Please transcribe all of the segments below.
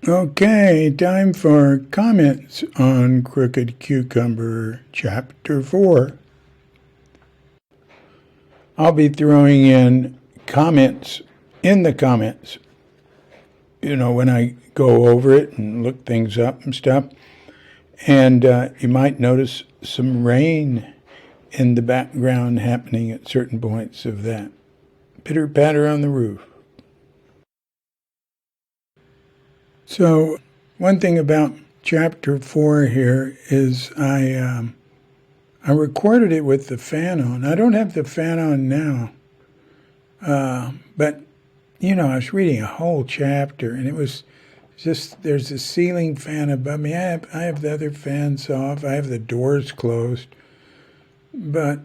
Okay, time for comments on Crooked Cucumber Chapter 4. I'll be throwing in comments in the comments, when I go over it and look things up and stuff. And you might notice some rain in the background happening at certain points of that. Pitter-patter on the roof. So one thing about Chapter 4 here is I recorded it with the fan on. I don't have the fan on now, but, I was reading a whole chapter, and it was just, there's a ceiling fan above me. I have the other fans off. I have the doors closed, but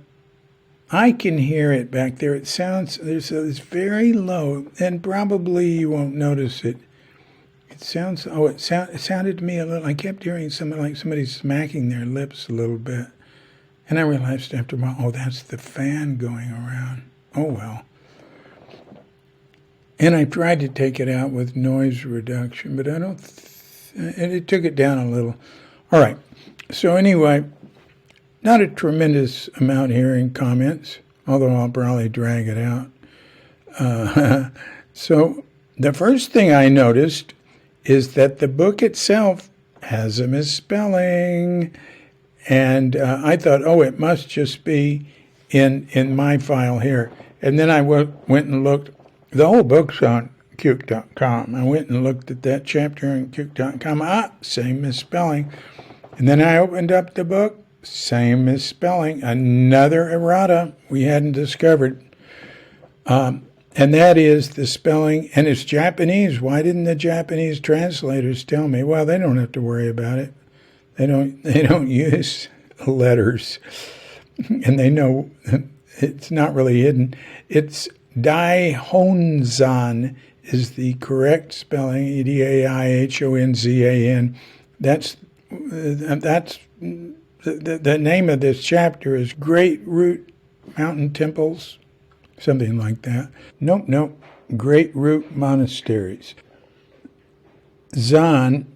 I can hear it back there. It sounds, it's very low, and probably you won't notice it. It sounded to me a little, I kept hearing something like somebody smacking their lips a little bit. And I realized after a while, that's the fan going around. Oh, well. And I tried to take it out with noise reduction, but I don't, and it took it down a little. All right. So anyway, not a tremendous amount here in comments, although I'll probably drag it out. So the first thing I noticed is that the book itself has a misspelling. And I thought, it must just be in my file here. And then I went and looked. The whole book's on Cuke.com. I went and looked at that chapter on Cuke.com. Same misspelling. And then I opened up the book. Same misspelling. Another errata we hadn't discovered. And that is the spelling, and it's Japanese. Why didn't the Japanese translators tell me? Well, they don't have to worry about it. They don't use letters, and they know it's not really hidden. It's Daihonzan is the correct spelling. Daihonzan. That's the name of this chapter is Great Root Mountain Temples. Something like that. Nope. Great Root Monasteries. Zan,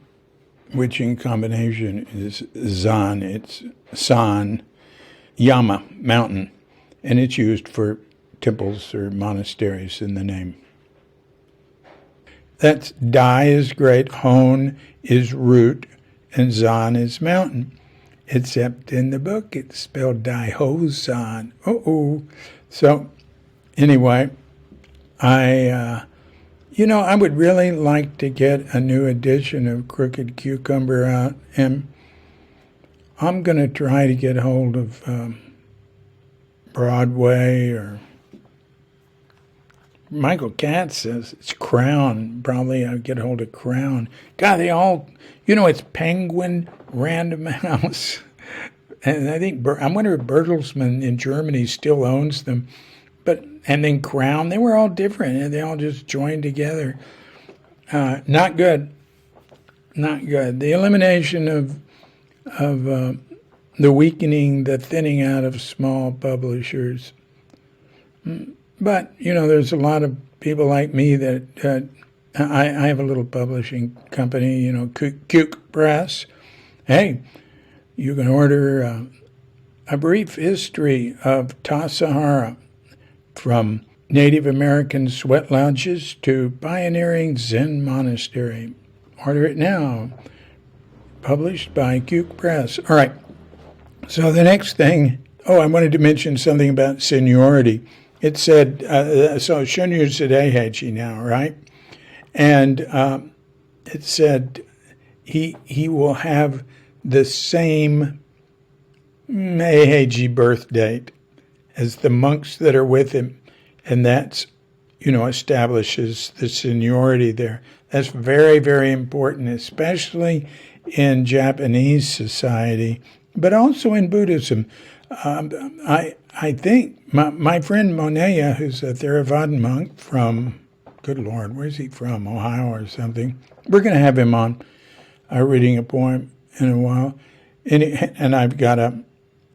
which in combination is Zan, it's San, Yama, mountain, and it's used for temples or monasteries in the name. That's Dai is great, Hon is root, and Zan is mountain. Except in the book it's spelled Daihonzan. So anyway, I would really like to get a new edition of Crooked Cucumber out, and I'm going to try to get hold of Broadway, or Michael Katz says it's Crown. Probably I'll get hold of Crown. God, they all, it's Penguin, Random House, and I wonder if Bertelsmann in Germany still owns them. And then Crown, they were all different, and they all just joined together. Not good. The elimination of the weakening, the thinning out of small publishers. But, there's a lot of people like me that I have a little publishing company, Cuke Press. Hey, you can order a brief history of Tassajara, from Native American sweat lodges to pioneering Zen monastery. Order it now. Published by Cuke Press. All right. So the next thing, I wanted to mention something about seniority. It said, so Shunryu said Eiheiji now, right? And it said he will have the same Eiheiji birth date as the monks that are with him, and that's, establishes the seniority there. That's very, very important, especially in Japanese society, but also in Buddhism. I think my friend Monea, who's a Theravadan monk from, good Lord, where's he from? Ohio or something. We're going to have him on reading a poem in a while, and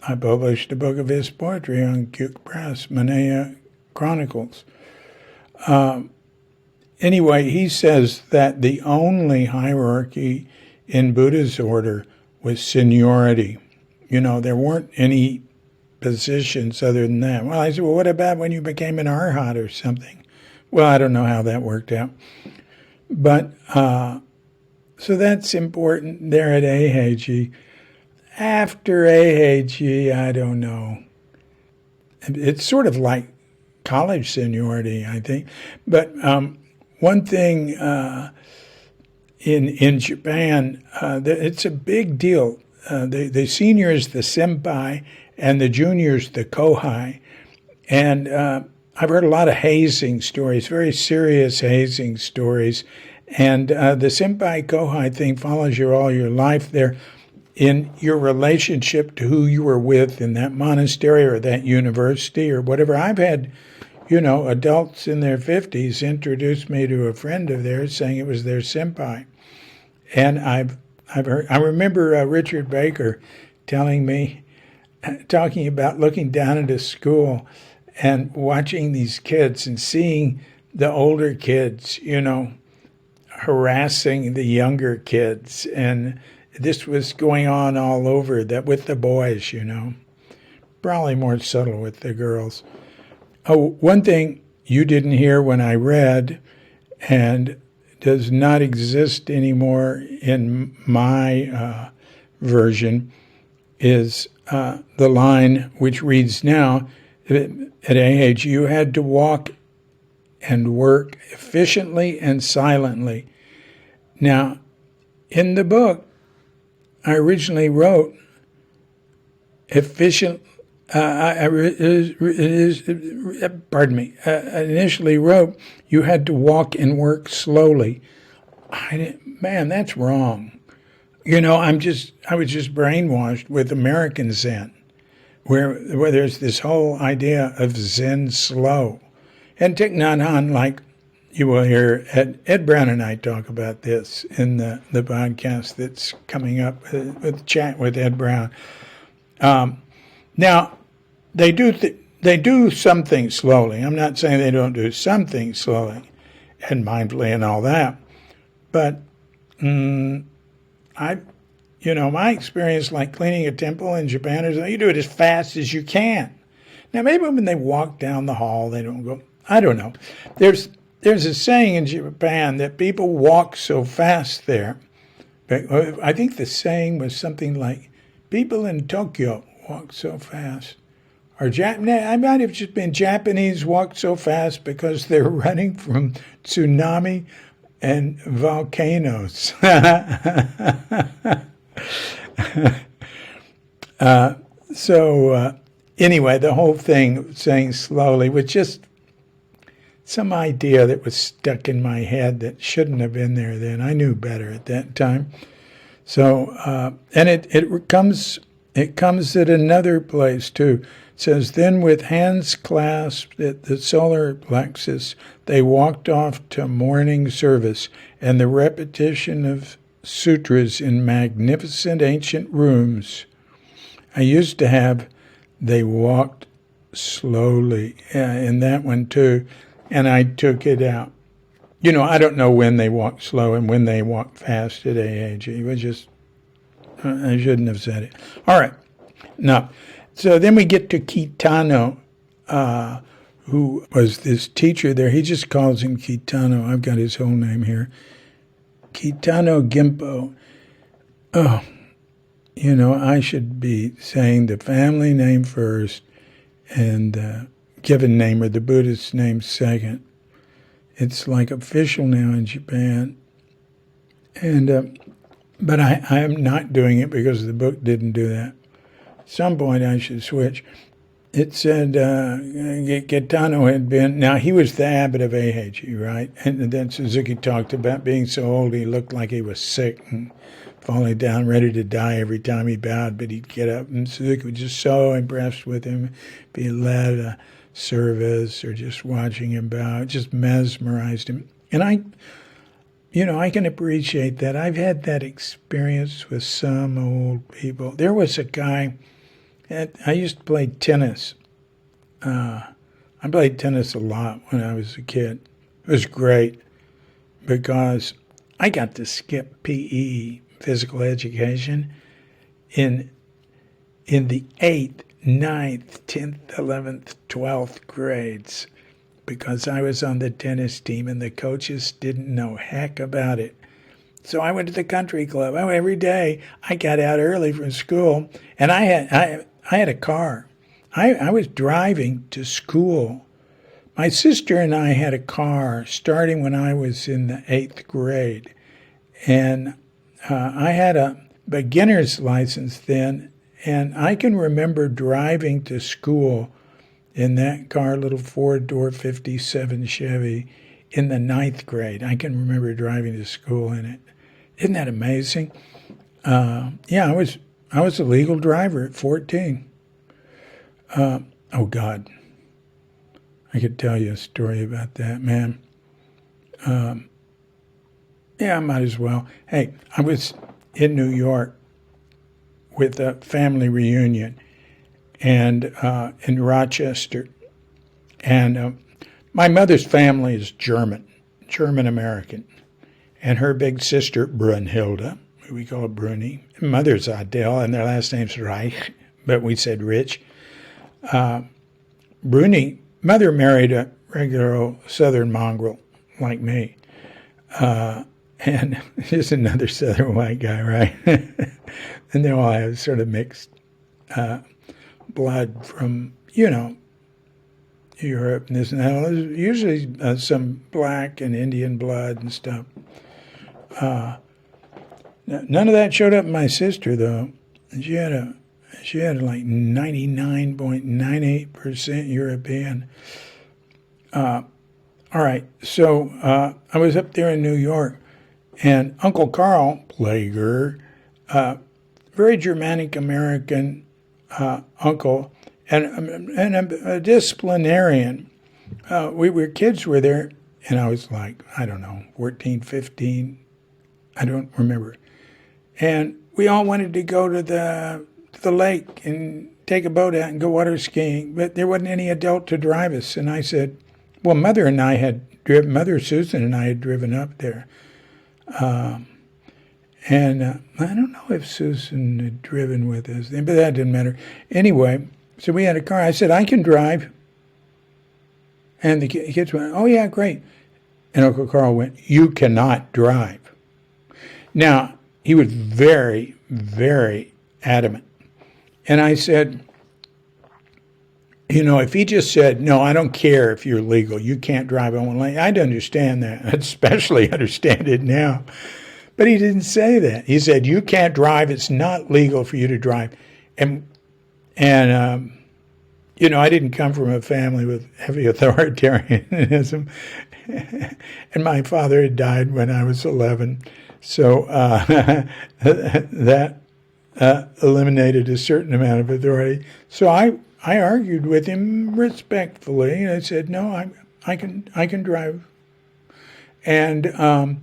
I published a book of his poetry on Cuke Press, Monea Chronicles. anyway, he says that the only hierarchy in Buddha's order was seniority. There weren't any positions other than that. Well, I said, well, what about when you became an arhat or something? Well, I don't know how that worked out. But, so that's important there at Eiheiji. After Eiheiji, I don't know. It's sort of like college seniority, I think. But one thing in Japan, it's a big deal. The senior is the senpai, and the junior is the kohai. And I've heard a lot of hazing stories, very serious hazing stories. And the senpai kohai thing follows you all your life there in your relationship to who you were with in that monastery or that university or whatever. I've had, adults in their 50s introduce me to a friend of theirs saying it was their senpai. And I've heard, I remember Richard Baker telling me, talking about looking down at a school and watching these kids and seeing the older kids, harassing the younger kids. And this was going on all over, that with the boys, probably more subtle with the girls. Oh, one thing you didn't hear when I read, and does not exist anymore in my version, is the line which reads now, at age, you had to walk and work efficiently and silently. Now, in the book, I originally wrote efficient. Initially wrote you had to walk and work slowly. Man, that's wrong. I was just brainwashed with American Zen, where there's this whole idea of Zen slow. And Thich Nhat Hanh, like you will hear, Ed Brown and I talk about this in the podcast that's coming up with chat with Ed Brown. Now, they do some things slowly. I'm not saying they don't do some things slowly and mindfully and all that. But my experience, like cleaning a temple in Japan, is you do it as fast as you can. Now, maybe when they walk down the hall, they don't go, I don't know. There's a saying in Japan that people walk so fast there. I think the saying was something like, people in Tokyo walk so fast. Or I might have just been Japanese walk so fast because they're running from tsunami and volcanoes. Anyway, the whole thing, saying slowly, was just some idea that was stuck in my head that shouldn't have been there then. I knew better at that time. So, and it comes at another place too. It says, then with hands clasped at the solar plexus, they walked off to morning service and the repetition of sutras in magnificent ancient rooms. I used to have, they walked slowly in that one too, and I took it out. I don't know when they walk slow and when they walk fast at AAG. It was just, I shouldn't have said it. All right. Now, so then we get to Kitano, who was this teacher there. He just calls him Kitano. I've got his whole name here. Kitano Gimpo. Oh, I should be saying the family name first and given name or the Buddhist name second. It's like official now in Japan. And but I am not doing it because the book didn't do that. At some point I should switch. It said Kitano had been, now he was the abbot of Eiheiji, right? And then Suzuki talked about being so old he looked like he was sick and falling down, ready to die every time he bowed, but he'd get up. And Suzuki was just so impressed with him. If he led a service or just watching him bow, it just mesmerized him. And I can appreciate that. I've had that experience with some old people. There was a guy, I used to play tennis. I played tennis a lot when I was a kid. It was great. because I got to skip PE, physical education, in the 8th, 9th, 10th, 11th, 12th grades because I was on the tennis team and the coaches didn't know heck about it. So I went to the country club. Every day I got out early from school, and I had a car. I was driving to school. My sister and I had a car starting when I was in the 8th grade. And I had a beginner's license then, and I can remember driving to school in that car, little four-door 57 Chevy, in the 9th grade. I can remember driving to school in it. Isn't that amazing? Yeah, I was a legal driver at 14. Oh, God. I could tell you a story about that, man. Yeah, I might as well. Hey, I was in New York with a family reunion and in Rochester. And my mother's family is German-American. And her big sister, Brunhilde, we call her Bruni. Mother's Adele, and their last name's Reich, but we said Rich. Bruni, mother married a regular old southern mongrel like me. And just another southern white guy, right? And they all have sort of mixed blood from, Europe and this and that. There's usually some black and Indian blood and stuff. None of that showed up in my sister, though. She had like 99.98% European. All right, so I was up there in New York, and Uncle Carl Plager, very Germanic American uncle, and a disciplinarian. Kids were there, and I was like, I don't know, 14, 15, I don't remember. And we all wanted to go to the lake and take a boat out and go water skiing, but there wasn't any adult to drive us. And I said, well, Mother Susan and I had driven up there. And I don't know if Susan had driven with us, but that didn't matter. Anyway, so we had a car. I said, I can drive. And the kids went, oh, yeah, great. And Uncle Carl went, you cannot drive. Now, he was very, very adamant. And I said, if he just said, no, I don't care if you're legal, you can't drive on one lane, I'd understand that. I'd especially understand it now. But he didn't say that. He said, you can't drive. It's not legal for you to drive. And I didn't come from a family with heavy authoritarianism. And my father had died when I was 11. So that eliminated a certain amount of authority. So I argued with him respectfully, and I said, "No, I can drive." And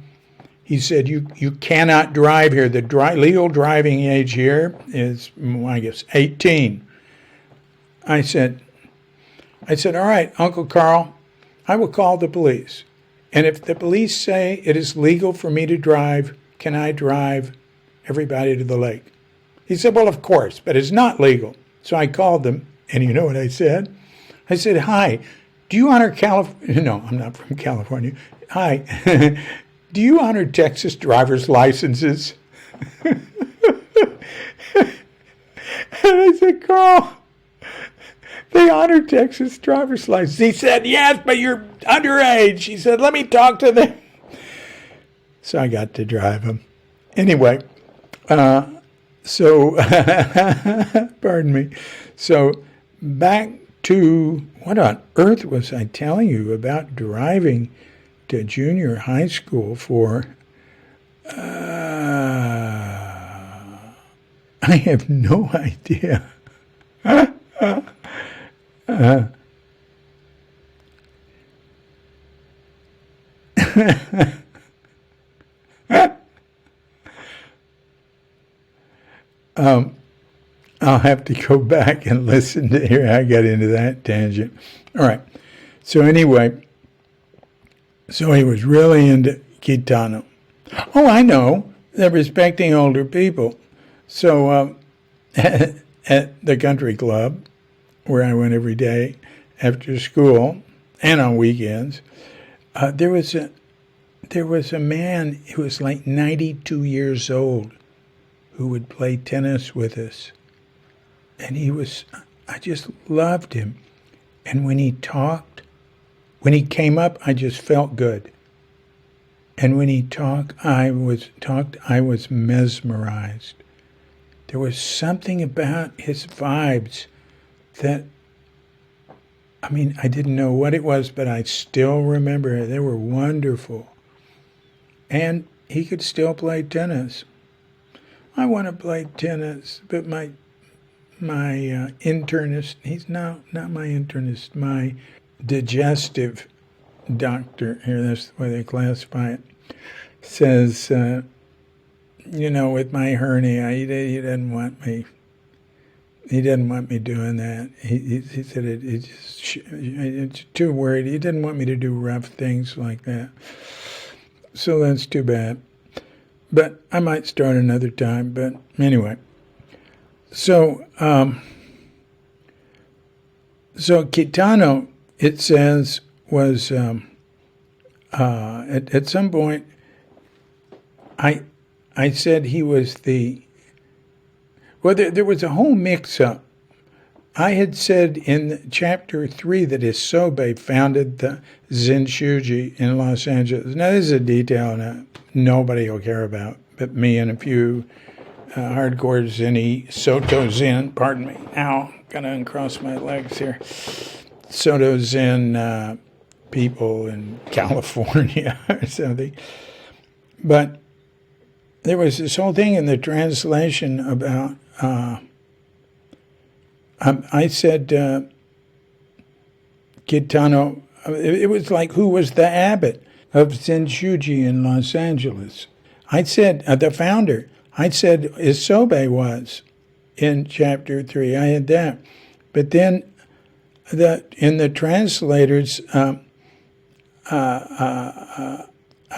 he said, "You cannot drive here. The legal driving age here is, I guess, 18." I said, "All right, Uncle Carl, I will call the police. And if the police say it is legal for me to drive, can I drive everybody to the lake?" He said, "Well, of course, but it's not legal." So I called them, and you know what I said? I said, "Hi, do you honor California?" No, I'm not from California. "Hi, do you honor Texas driver's licenses?" And I said, "Carl, they honor Texas driver's license." He said, "Yes, but you're underage." He said, "Let me talk to them." So I got to drive him. Anyway, so, pardon me. So back to, what on earth was I telling you about driving to junior high school for? I have no idea. I'll have to go back and listen to hear I got into that tangent. All right. So anyway, so he was really into Kitano. Oh, I know. They're respecting older people. So at the country club, where I went every day after school and on weekends, there was a man who was like 92 years old who would play tennis with us. And I just loved him. And when he came up, I just felt good. And when he talked, I was mesmerized. There was something about his vibes that, I didn't know what it was, but I still remember it. They were wonderful. And he could still play tennis. I want to play tennis, but my internist, he's not my internist, my digestive doctor, here, that's the way they classify it, says, with my hernia, he didn't want me. He didn't want me doing that. He said it's too worried. He didn't want me to do rough things like that. So that's too bad. But I might start another time. But anyway, so Kitano, it says, was at some point. I said he was there was a whole mix-up. I had said in Chapter 3 that Isobe founded the Zen-Shuji in Los Angeles. Now, this is a detail that nobody will care about, but me and a few hardcore Zen-y, Soto Zen, pardon me. Ow, gotta uncross my legs here. Soto Zen people in California or something. But there was this whole thing in the translation about, I said, Kitano, it was like, who was the abbot of Zen-Shuji in Los Angeles? I said, the founder. I said Isobe was in Chapter 3. I had that. But then in the translators,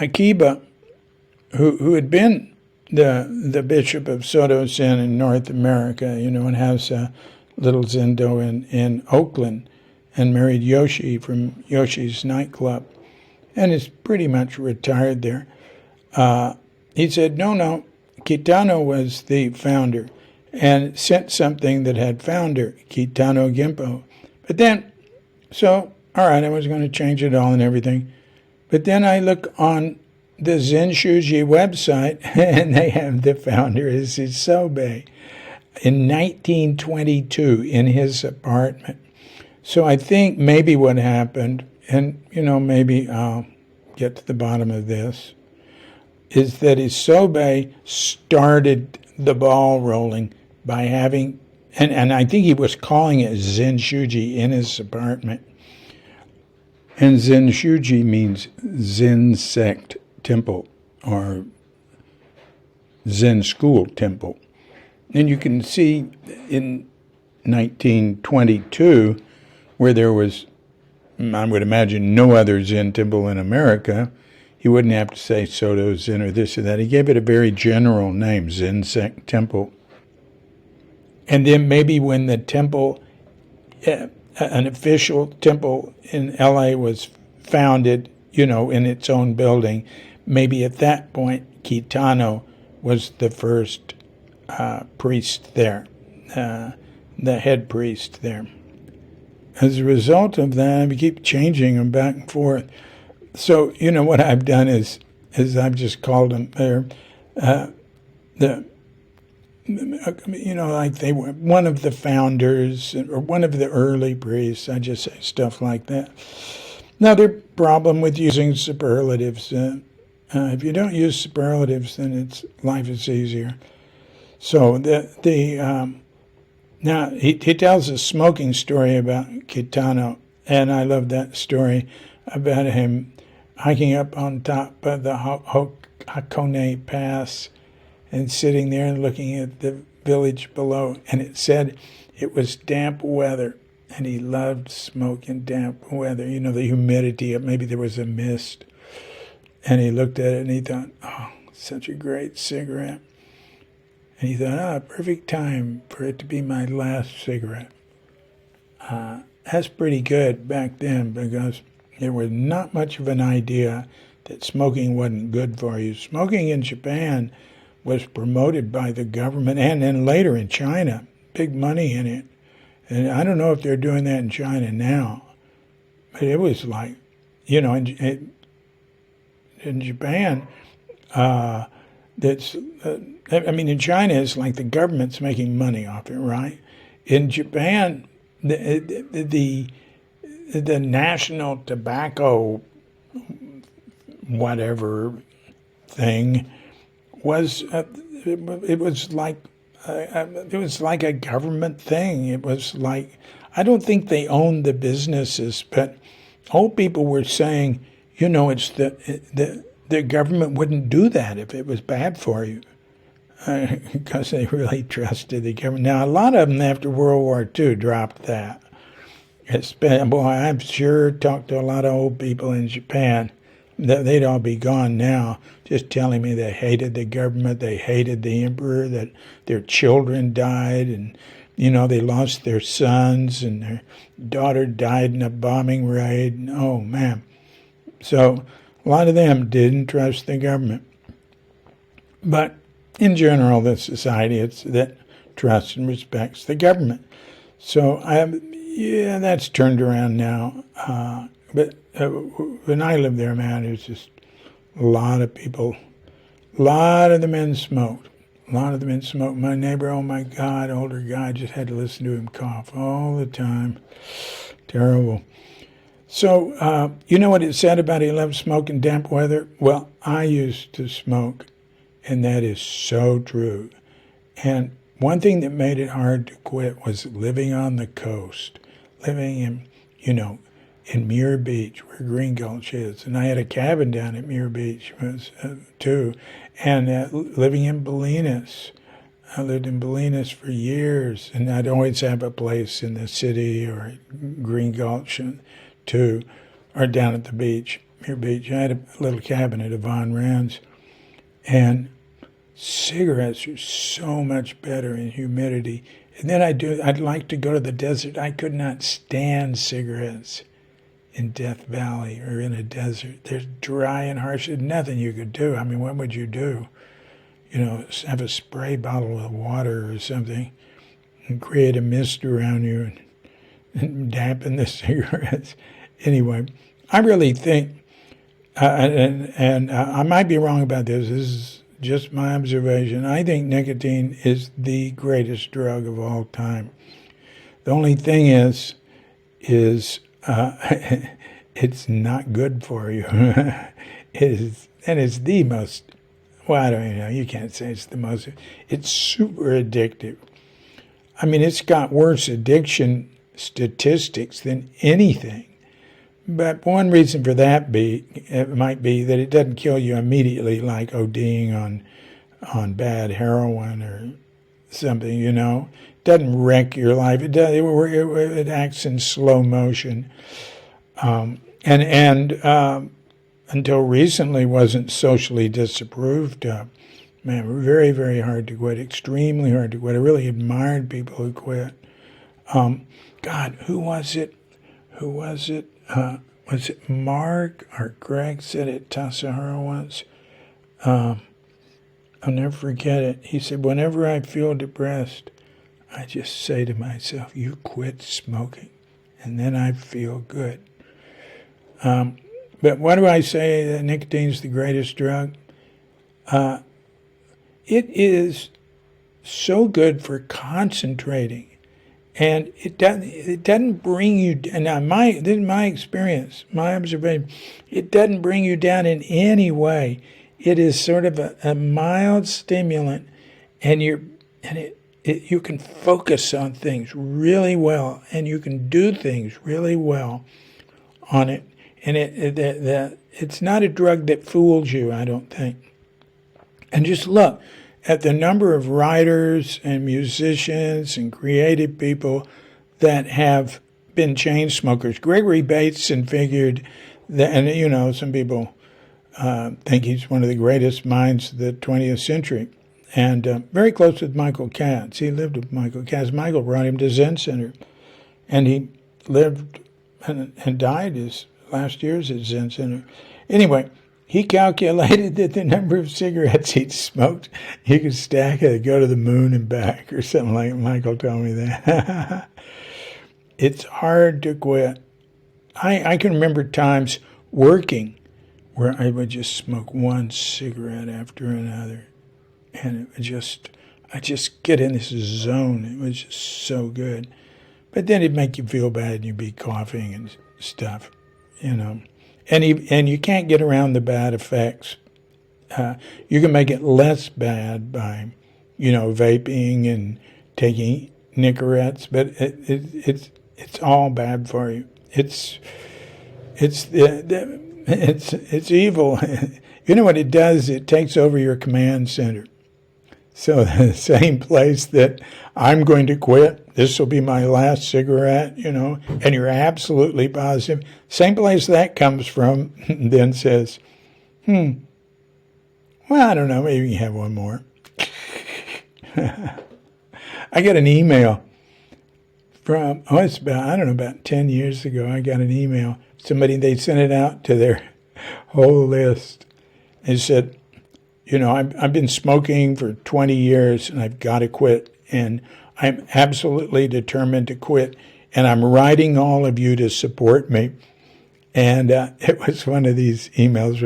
Akiba, who had been the bishop of Soto Zen in North America, and has a little zendo in Oakland, and married Yoshi from Yoshi's nightclub, and is pretty much retired there. He said, no, Kitano was the founder, and sent something that had founder, Kitano Gimpo. But then, all right, I was going to change it all and everything. But then I look on the Zen-Shuji website, and they have the founder is Isobe in 1922 in his apartment. So I think maybe what happened, and maybe I'll get to the bottom of this, is that Isobe started the ball rolling by having, and I think he was calling it Zen-Shuji in his apartment. And Zen-Shuji means Zen sect temple or Zen school temple. And you can see in 1922, where there was, I would imagine, no other Zen temple in America, he wouldn't have to say Soto Zen or this or that. He gave it a very general name, Zen sect temple. And then maybe when the temple, an official temple in LA was founded, in its own building, maybe at that point, Kitano was the first priest there, the head priest there. As a result of that, I keep changing them back and forth. So, what I've done is I've just called them there, like they were one of the founders or one of the early priests. I just say stuff like that. Another problem with using superlatives. If you don't use superlatives, then life is easier. So now he tells a smoking story about Kitano, and I love that story about him hiking up on top of the Hakone Pass and sitting there and looking at the village below. And it said it was damp weather, and he loved smoke in damp weather. The humidity, maybe there was a mist. And he looked at it and he thought, oh, such a great cigarette. And he thought, perfect time for it to be my last cigarette. That's pretty good back then because there was not much of an idea that smoking wasn't good for you. Smoking in Japan was promoted by the government and then later in China. Big money in it. And I don't know if they're doing that in China now. But it was like, you know, in Japan, I mean, in China, it's like the government's making money off it, right? In Japan, the national tobacco whatever thing was it was like a government thing. It was like, I don't think they owned the businesses, but old people were saying, you know, it's the government wouldn't do that if it was bad for you. Because they really trusted the government. Now, a lot of them after World War II dropped that. Boy, I've sure talked to a lot of old people in Japan. They'd all be gone now, just telling me they hated the government, they hated the emperor, that their children died, and, you know, they lost their sons, and their daughter died in a bombing raid. Oh, man. So a lot of them didn't trust the government. But in general, the society that trusts and respects the government. So yeah, that's turned around now. But when I lived there, man, it was just a lot of people. A lot of the men smoked. A lot of the men smoked. My neighbor, oh my God, older guy, just had to listen to him cough all the time. Terrible. So, you know what it said about he loved smoke in damp weather? Well, I used to smoke, and that is so true. And one thing that made it hard to quit was living on the coast, living in, you know, in Muir Beach, where Green Gulch is. And I had a cabin down at Muir Beach too. And living in Bolinas. I lived in Bolinas for years. And I'd always have a place in the city or Green Gulch too, or down at the beach, Muir Beach. I had a little cabin at Yvonne Rand's. And cigarettes are so much better in humidity. And then I'd like to go to the desert. I could not stand cigarettes in Death Valley or in a desert. They're dry and harsh. There's nothing you could do. I mean, what would you do? You know, have a spray bottle of water or something and create a mist around you and dampen the cigarettes. Anyway, I really think, and I might be wrong about this. This is just my observation. I think nicotine is the greatest drug of all time. The only thing is it's not good for you. It's the most, well, I don't even know, you can't say it's the most, it's super addictive. I mean, it's got worse addiction statistics than anything. But one reason for that might be that it doesn't kill you immediately like ODing on bad heroin or something, you know. It doesn't wreck your life. It acts in slow motion. And until recently wasn't socially disapproved of. Man, very, very hard to quit, extremely hard to quit. I really admired people who quit. God, who was it? Was it Mark or Greg said at Tassajara once? I'll never forget it. He said, whenever I feel depressed, I just say to myself, you quit smoking, and then I feel good. But why do I say that nicotine's the greatest drug? It is so good for concentrating. And it doesn't bring you, and this is my experience, my observation, it doesn't bring you down in any way. It is sort of a mild stimulant, and you can focus on things really well, and you can do things really well on it. And it's not a drug that fools you, I don't think. And just look at the number of writers and musicians and creative people that have been chain smokers. Gregory Bateson figured that, and you know, some people think he's one of the greatest minds of the 20th century. And very close with Michael Katz. He lived with Michael Katz. Michael brought him to Zen Center. And he lived and died his last years at Zen Center. Anyway, he calculated that the number of cigarettes he'd smoked, he could stack it, go to the moon and back, or something like that. Michael told me that. It's hard to quit. I can remember times working where I would just smoke one cigarette after another. And it would I just get in this zone. It was just so good. But then it'd make you feel bad and you'd be coughing and stuff, And you can't get around the bad effects. You can make it less bad by, vaping and taking Nicorettes, but it's all bad for you. It's evil. You know what it does? It takes over your command center. So the same place that I'm going to quit, this will be my last cigarette, and you're absolutely positive. Same place that comes from then says, well, I don't know, maybe you can have one more. I got an email from, it's about 10 years ago, I got an email. They sent it out to their whole list. They said, I've been smoking for 20 years and I've got to quit. And I'm absolutely determined to quit. And I'm writing all of you to support me. And it was one of these emails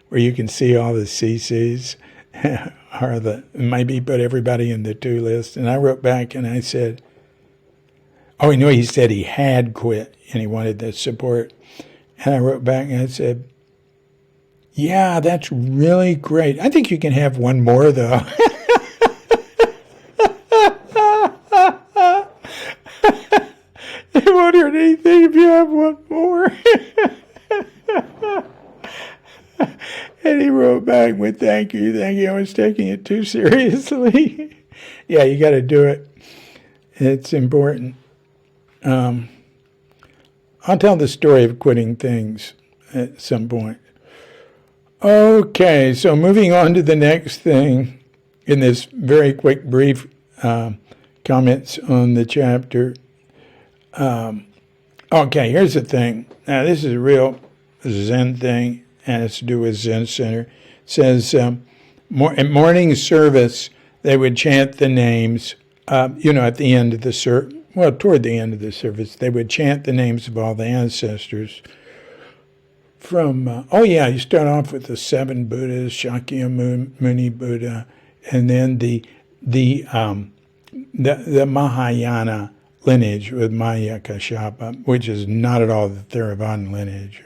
where you can see all the CCs or maybe put everybody in the to list. And I wrote back and I said, he said he had quit and he wanted the support. And I wrote back and I said, yeah, that's really great. I think you can have one more, though. It won't hurt anything if you have one more. And he wrote back with, thank you. I was taking it too seriously. Yeah, you got to do it. It's important. I'll tell the story of quitting things at some point. Okay, so moving on to the next thing in this very quick, brief comments on the chapter. Okay, here's the thing. Now, this is a real Zen thing, and it's to do with Zen Center. It says, at morning service, they would chant the names, at the end of the service. Well, toward the end of the service, they would chant the names of all the ancestors. You start off with the 7 Buddhas, Shakyamuni Buddha, and then the Mahayana lineage with Maya Kashyapa, which is not at all the Theravada lineage,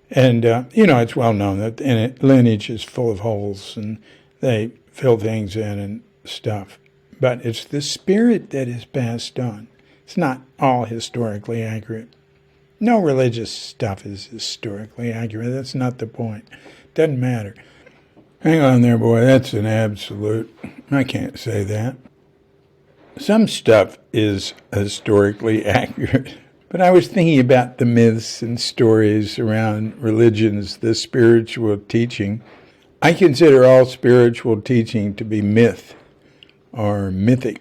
And, it's well known that lineage is full of holes and they fill things in and stuff. But it's the spirit that is passed on. It's not all historically accurate. No religious stuff is historically accurate. That's not the point. Doesn't matter. Hang on there, boy. That's an absolute. I can't say that. Some stuff is historically accurate. But I was thinking about the myths and stories around religions, the spiritual teaching. I consider all spiritual teaching to be myth or mythic,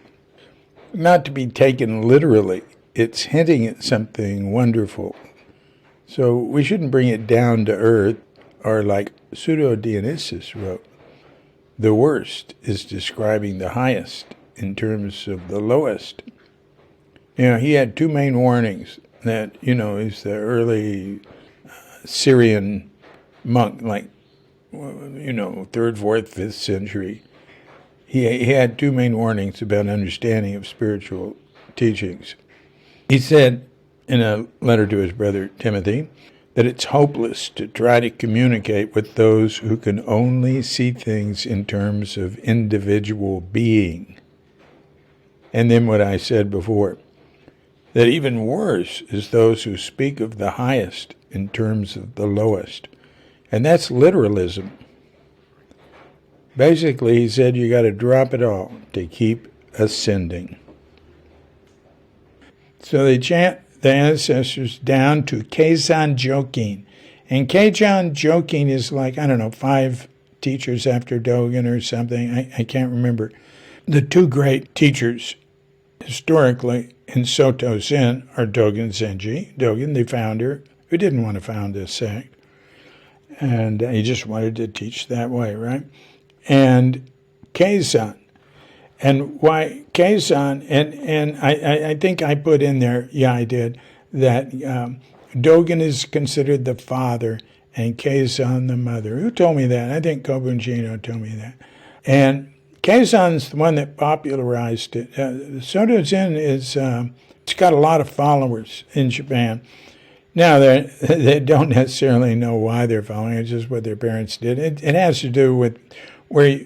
not to be taken literally. It's hinting at something wonderful. So we shouldn't bring it down to earth, or like Pseudo-Dionysius wrote, the worst is describing the highest in terms of the lowest. He had 2 main warnings that, he's the early Syrian monk, like, 3rd, 4th, 5th century. He had 2 main warnings about understanding of spiritual teachings. He said in a letter to his brother Timothy that it's hopeless to try to communicate with those who can only see things in terms of individual being. And then what I said before, that even worse is those who speak of the highest in terms of the lowest. And that's literalism. Basically, he said you got to drop it all to keep ascending. So they chant the ancestors down to Keizan Jokin, And Keijan Joking is like, I don't know, 5 teachers after Dogen or something. I can't remember. The 2 great teachers historically in Soto Zen are Dogen Zenji, Dogen, the founder, who didn't want to found this sect. And he just wanted to teach that way, right? And Keizan. And why Keizan, and I think I put in there, yeah, I did, that Dogen is considered the father and Keizan the mother. Who told me that? I think Kobunjino told me that. And Keizan's the one that popularized it. Soto Zen is, it's got a lot of followers in Japan. Now, they don't necessarily know why they're following it, it's just what their parents did. It has to do with where,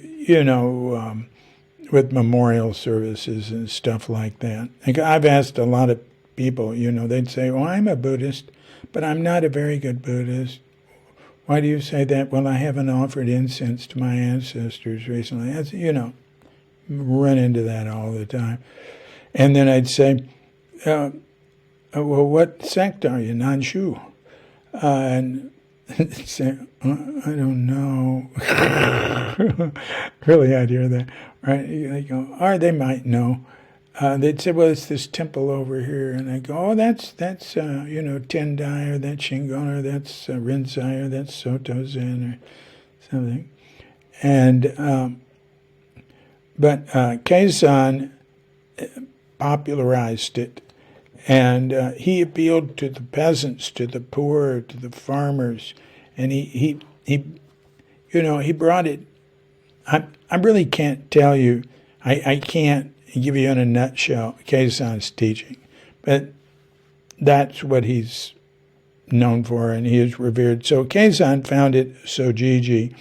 with memorial services and stuff like that. Like I've asked a lot of people, they'd say, well, I'm a Buddhist, but I'm not a very good Buddhist. Why do you say that? Well, I haven't offered incense to my ancestors recently. That's, run into that all the time. And then I'd say, well, what sect are you? Nanshu. And they'd say, I don't know. Really, I'd hear that. Right? They go, or they might know. They'd say, well, it's this temple over here. And I go, oh, that's Tendai, or that's Shingon, or that's Rinzai, or that's Soto Zen, or something. And, but Keizan popularized it. And he appealed to the peasants, to the poor, to the farmers. And he brought it. I really can't tell you, I can't give you in a nutshell Keizan's teaching, but that's what he's known for, and he is revered. So Keizan founded Sojiji,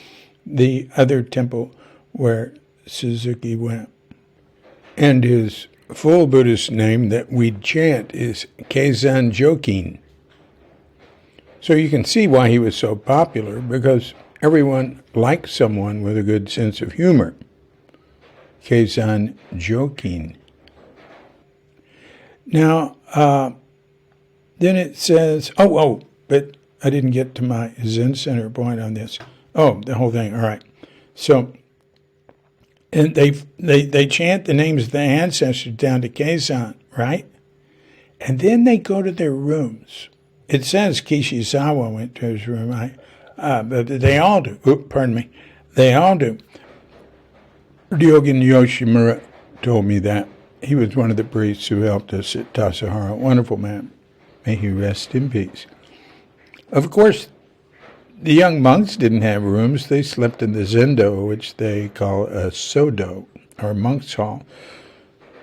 the other temple where Suzuki went. And his full Buddhist name that we chant is Keizan Jokin. So you can see why he was so popular, because everyone likes someone with a good sense of humor. Keizan Jokin. Now, then it says, but I didn't get to my Zen Center point on this. Oh, the whole thing. All right. So, and they chant the names of the ancestors down to Keizan, right? And then they go to their rooms. It says Kishizawa went to his room, but they all do. Pardon me. They all do. Ryogen Yoshimura told me that. He was one of the priests who helped us at Tassajara. Wonderful man. May he rest in peace. Of course, the young monks didn't have rooms. They slept in the zendo, which they call a sodo, or monk's hall.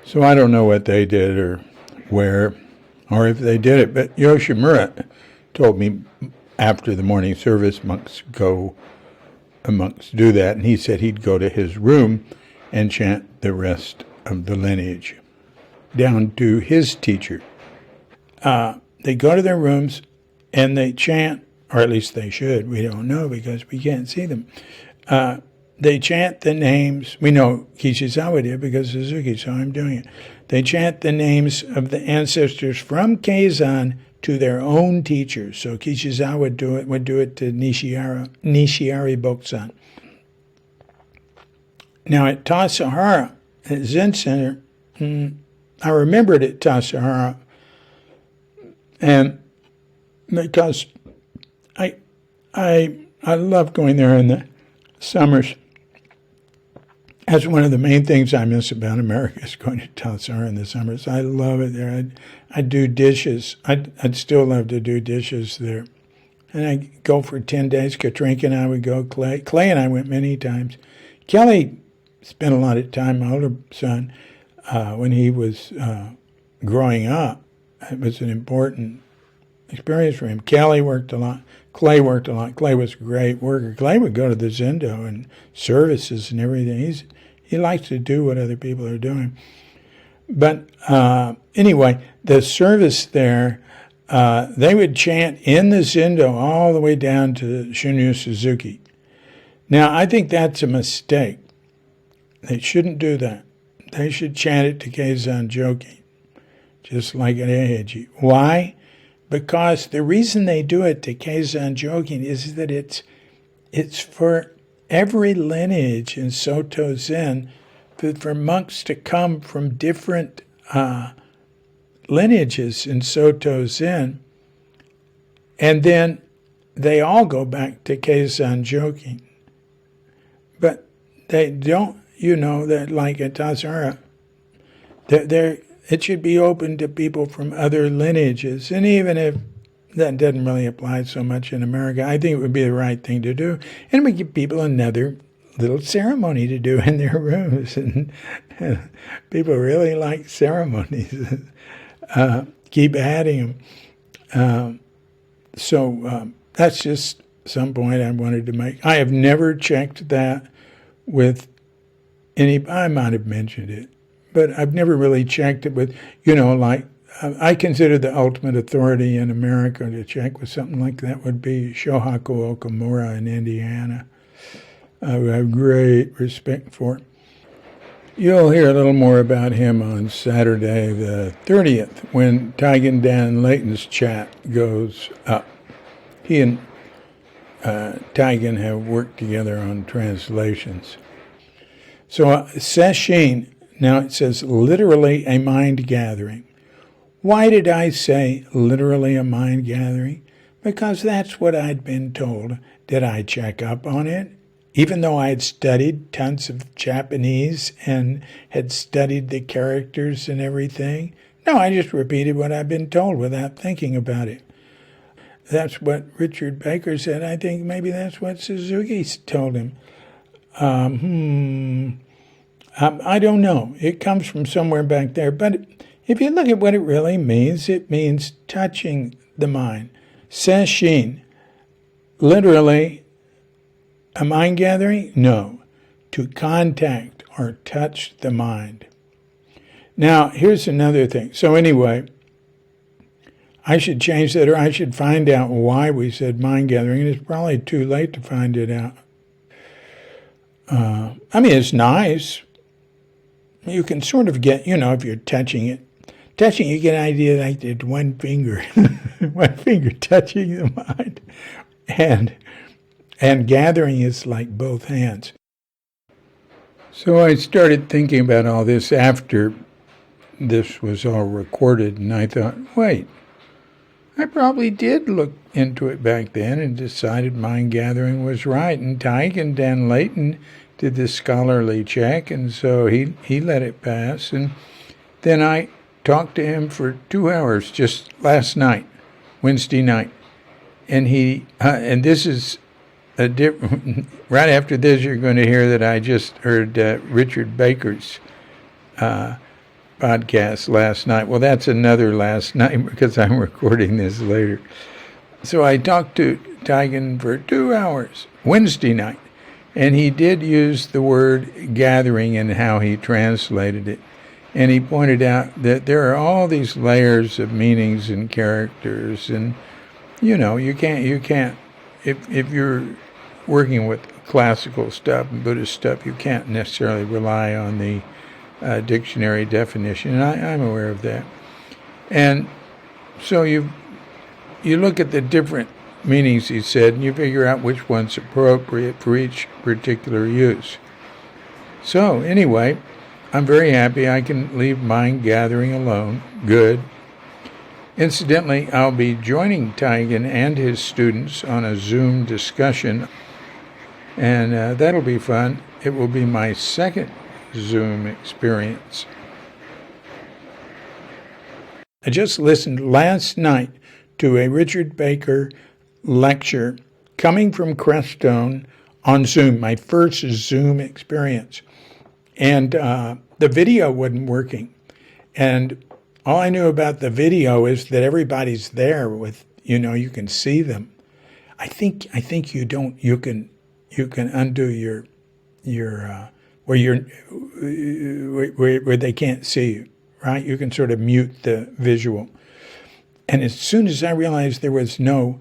So I don't know what they did or where, or if they did it. But Yoshimura told me after the morning service, monks do that. And he said he'd go to his room and chant the rest of the lineage down to his teacher. They go to their rooms and they chant, or at least they should. We don't know because we can't see them. They chant the names. We know Kishizawa did because Suzuki saw him doing it. They chant the names of the ancestors from Keizan to their own teachers. So Kishizawa would do it to Nishiari Boksan. Now at Tassajara, at Zen Center, I remembered at Tassajara, and because I love going there in the summers. That's one of the main things I miss about America is going to Tassajara in the summers. I love it there. I'd do dishes. I'd still love to do dishes there. And I'd go for 10 days. Katrinka and I would go. Clay and I went many times. Kelly spent a lot of time, my older son, when he was growing up. It was an important experience for him. Kelly worked a lot. Clay worked a lot. Clay was a great worker. Clay would go to the zendo and services and everything. He likes to do what other people are doing. But anyway, the service there, they would chant in the zendo all the way down to Shunryu Suzuki. Now, I think that's a mistake. They shouldn't do that. They should chant it to Keizan Joki, just like at Eheji. Why? because the reason they do it to Keizan joking is that it's for every lineage in Soto Zen, for monks to come from different lineages in Soto Zen, and then they all go back to Keizan joking. But they don't, that like at Tassajara, it should be open to people from other lineages. And even if that doesn't really apply so much in America, I think it would be the right thing to do. And we give people another little ceremony to do in their rooms. And people really like ceremonies. Keep adding them. So that's just some point I wanted to make. I have never checked that with I might have mentioned it, but I've never really checked it with, I consider the ultimate authority in America to check with something like that would be Shohaku Okamura in Indiana. I have great respect for. You'll hear a little more about him on Saturday the 30th when Taigen Dan Layton's chat goes up. He and Taigen have worked together on translations. So Sesshin, now it says literally a mind gathering. Why did I say literally a mind gathering? Because that's what I'd been told. Did I check up on it? Even though I had studied tons of Japanese and had studied the characters and everything? No, I just repeated what I'd been told without thinking about it. That's what Richard Baker said. I think maybe that's what Suzuki told him. I don't know. It comes from somewhere back there. But if you look at what it really means, it means touching the mind. Sesshin, literally, a mind gathering? No. To contact or touch the mind. Now, here's another thing. So anyway, I should change that, or I should find out why we said mind gathering. It's probably too late to find it out. It's nice. You can sort of get, if you're touching it. Touching, you get an idea like it's one finger. One finger touching the mind. And gathering is like both hands. So I started thinking about all this after this was all recorded, and I thought, wait, I probably did look into it back then and decided mind gathering was right. And Taigen Dan Layton did this scholarly check, and so he let it pass. And then I talked to him for 2 hours just last night, Wednesday night. And and this is a different, right after this you're going to hear that I just heard Richard Baker's podcast last night. Well, that's another last night because I'm recording this later. So I talked to Taigen for 2 hours, Wednesday night, and he did use the word gathering and how he translated it. And he pointed out that there are all these layers of meanings and characters, and you can't if you're working with classical stuff and Buddhist stuff, you can't necessarily rely on the dictionary definition, and I'm aware of that. And so you look at the different meanings he said, and you figure out which one's appropriate for each particular use. So anyway, I'm very happy I can leave mind gathering alone. Good. Incidentally, I'll be joining Taigen and his students on a Zoom discussion, and that'll be fun. It will be my second Zoom experience. I just listened last night to a Richard Baker lecture coming from Crestone on Zoom, my first Zoom experience. And the video wasn't working. And all I knew about the video is that everybody's there with, you can see them. I think you can undo your where they can't see you, right? You can sort of mute the visual. And as soon as I realized there was no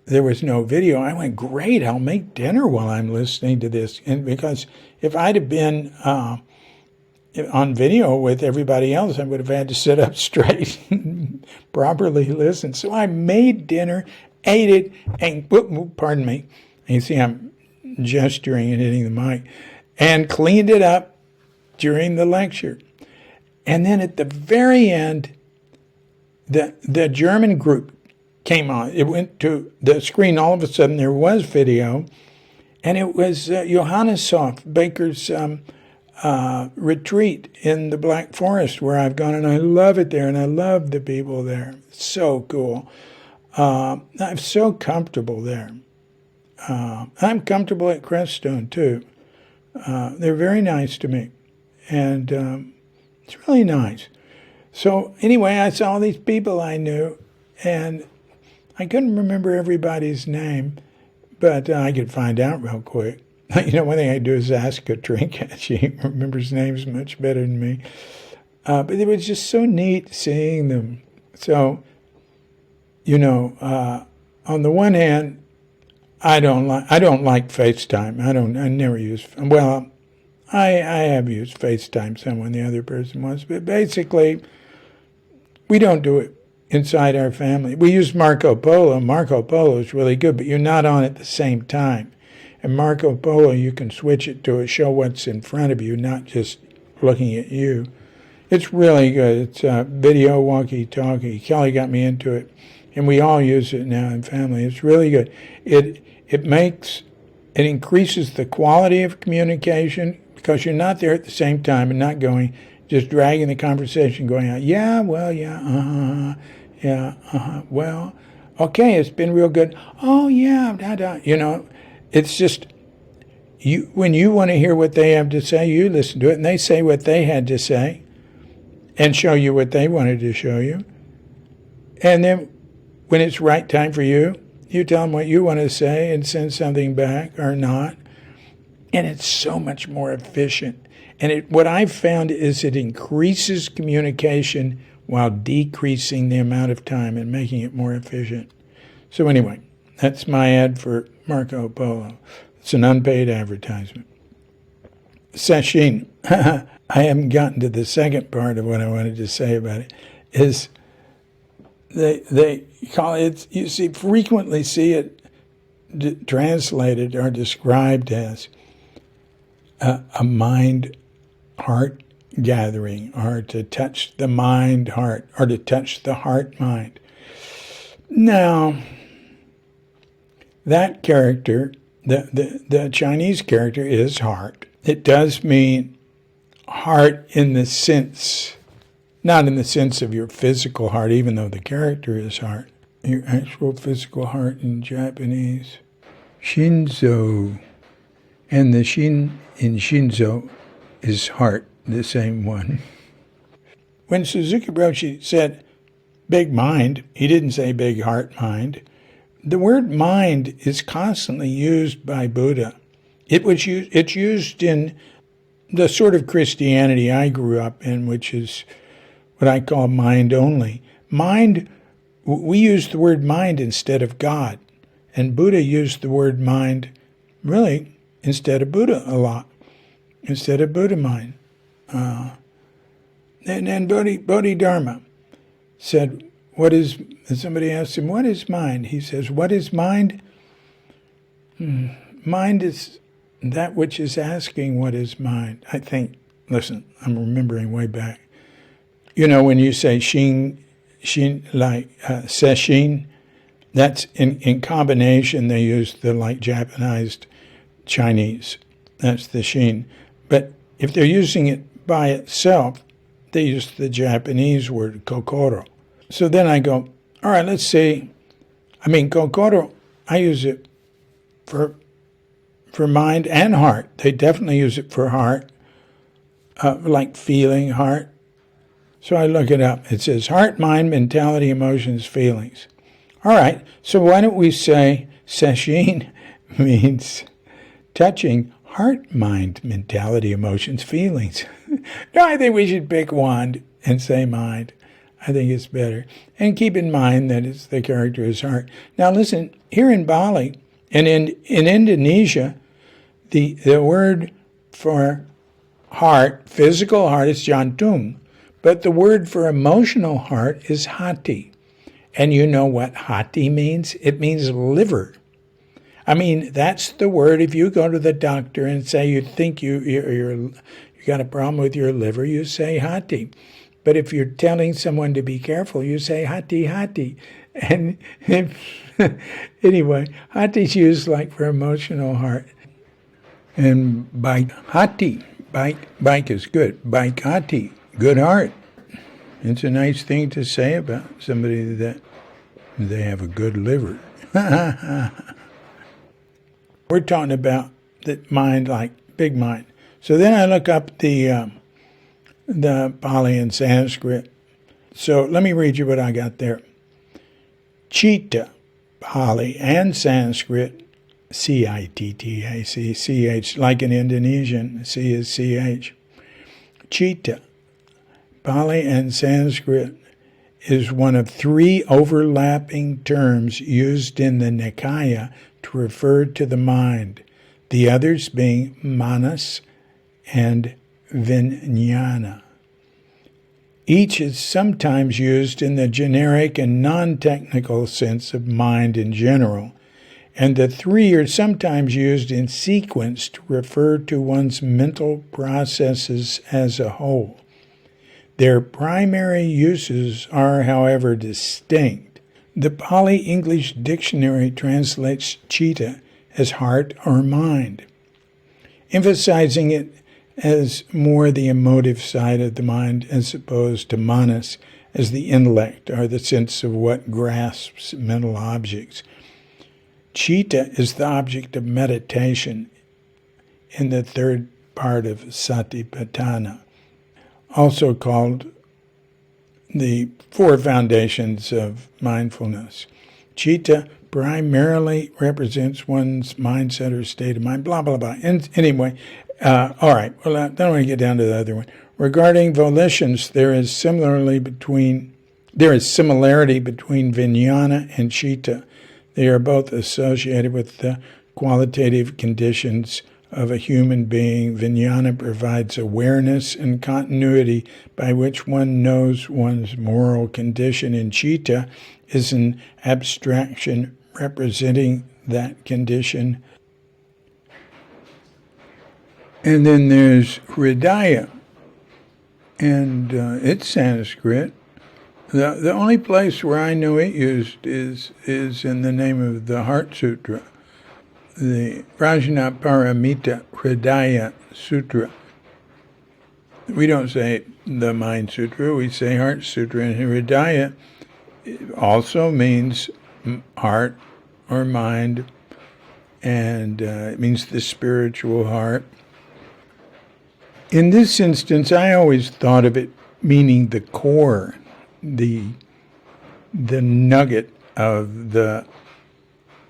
video, I went, great, I'll make dinner while I'm listening to this. And because if I'd have been on video with everybody else, I would have had to sit up straight, properly listen. So I made dinner, ate it, and, pardon me, you see I'm gesturing and hitting the mic, and cleaned it up during the lecture. And then at the very end, the German group came on. It went to the screen. All of a sudden, there was video, and it was Johanneshof, Baker's retreat in the Black Forest, where I've gone, and I love it there, and I love the people there. It's so cool. I'm so comfortable there. I'm comfortable at Creststone, too. They're very nice to me, and it's really nice. So anyway, I saw these people I knew, and I couldn't remember everybody's name, but I could find out real quick. One thing I do is ask Katrinka. She remembers names much better than me. But it was just so neat seeing them. So, on the one hand, I don't like FaceTime. I never use. Well, I have used FaceTime some when the other person was, but basically, we don't do it inside our family. We use Marco Polo. Marco Polo is really good, but you're not on at the same time. And Marco Polo, you can switch it to show what's in front of you, not just looking at you. It's really good. It's video walkie-talkie. Kelly got me into it, and we all use it now in family. It's really good. It increases the quality of communication because you're not there at the same time and not just dragging the conversation, going out, well, okay, it's been real good. Oh, yeah, it's just, when you want to hear what they have to say, you listen to it, and they say what they had to say and show you what they wanted to show you. And then when it's right time for you, you tell them what you want to say and send something back or not. And it's so much more efficient. And what I've found is it increases communication while decreasing the amount of time and making it more efficient. So anyway, that's my ad for Marco Polo. It's an unpaid advertisement. Sesshin, I haven't gotten to the second part of what I wanted to say about it, is they call it, you frequently see it translated or described as a mind-heart gathering, or to touch the mind-heart, or to touch the heart-mind. Now, that character, the Chinese character is heart. It does mean heart in the sense, not in the sense of your physical heart, even though the character is heart. Your actual physical heart in Japanese. Shinzo. And the shin in Shinzo is heart, the same one. When Suzuki Roshi said big mind, he didn't say big heart mind. The word mind is constantly used by Buddha. It's used in the sort of Christianity I grew up in, which is what I call mind only. Mind, we use the word mind instead of God. And Buddha used the word mind really instead of Buddha a lot, instead of Buddha mind. And then Bodhidharma said, somebody asked him, what is mind? He says, what is mind? Mind is that which is asking what is mind. I think, listen, I'm remembering way back. When you say shin, like sesshin, that's in combination, they use the Japanized Chinese. That's the shin. But if they're using it by itself, they use the Japanese word kokoro. So then I go, all right, let's see. Kokoro, I use it for mind and heart. They definitely use it for heart, like feeling, heart. So I look it up. It says heart, mind, mentality, emotions, feelings. All right, so why don't we say sesshin means touching heart, mind, mentality, emotions, feelings. No, I think we should pick one and say mind. I think it's better. And keep in mind that the character is heart. Now listen, here in Bali and in Indonesia, the word for heart, physical heart, is jantung. But the word for emotional heart is hati. And you know what hati means? It means liver. I mean, that's the word. If you go to the doctor and say you think you got a problem with your liver, you say hati. But if you're telling someone to be careful, you say hati hati. And anyway, hati's used like for emotional heart. And bike hati, bike is good. Bike hati, good heart. It's a nice thing to say about somebody that they have a good liver. We're talking about the mind, like big mind. So then I look up the Pali and Sanskrit. So let me read you what I got there. Chitta, Pali and Sanskrit, C-I-T-T-A-C, C-H, like in Indonesian, C is C-H. Chitta, Pali and Sanskrit, is one of three overlapping terms used in the Nikaya to refer to the mind, the others being manas and vijnana. Each is sometimes used in the generic and non-technical sense of mind in general, and the three are sometimes used in sequence to refer to one's mental processes as a whole. Their primary uses are, however, distinct. The Pali English Dictionary translates chitta as heart or mind, emphasizing it as more the emotive side of the mind as opposed to manas as the intellect or the sense of what grasps mental objects. Chitta is the object of meditation in the third part of Satipatthana, also called the four foundations of mindfulness. Chitta primarily represents one's mindset or state of mind, blah, blah, blah. And anyway, all right, well, I don't want to get down to the other one. Regarding volitions, there is similarity between vijnana and chitta. They are both associated with the qualitative conditions of a human being. Vijnana provides awareness and continuity by which one knows one's moral condition, and chitta is an abstraction representing that condition. And then there's hridaya, and it's Sanskrit. The only place where I know it used is in the name of the Heart Sutra, the Prajnaparamita Hridaya Sutra. We don't say the Mind Sutra, we say Heart Sutra, and hridaya also means heart or mind, and it means the spiritual heart. In this instance, I always thought of it meaning the core, the nugget of the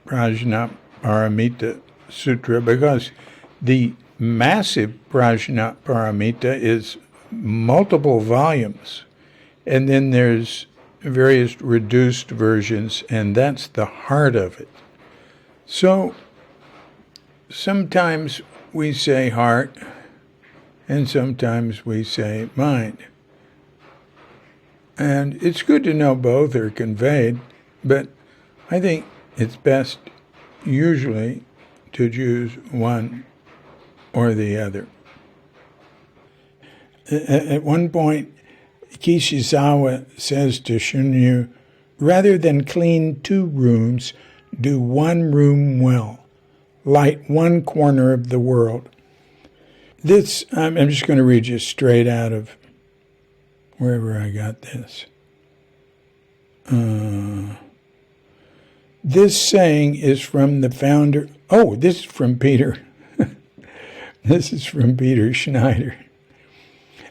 Prajnaparamita Sutra, because the massive Prajnaparamita is multiple volumes, and then there's various reduced versions, and that's the heart of it. So sometimes we say heart, and sometimes we say mind. And it's good to know both are conveyed, but I think it's best usually to choose one or the other. At one point, Kishizawa says to Shunryu, rather than clean 2 rooms, do 1 room well. Light 1 corner of the world. This, I'm just going to read you straight out of wherever I got this. This saying is from the founder. Oh, this is from Peter. This is from Peter Schneider.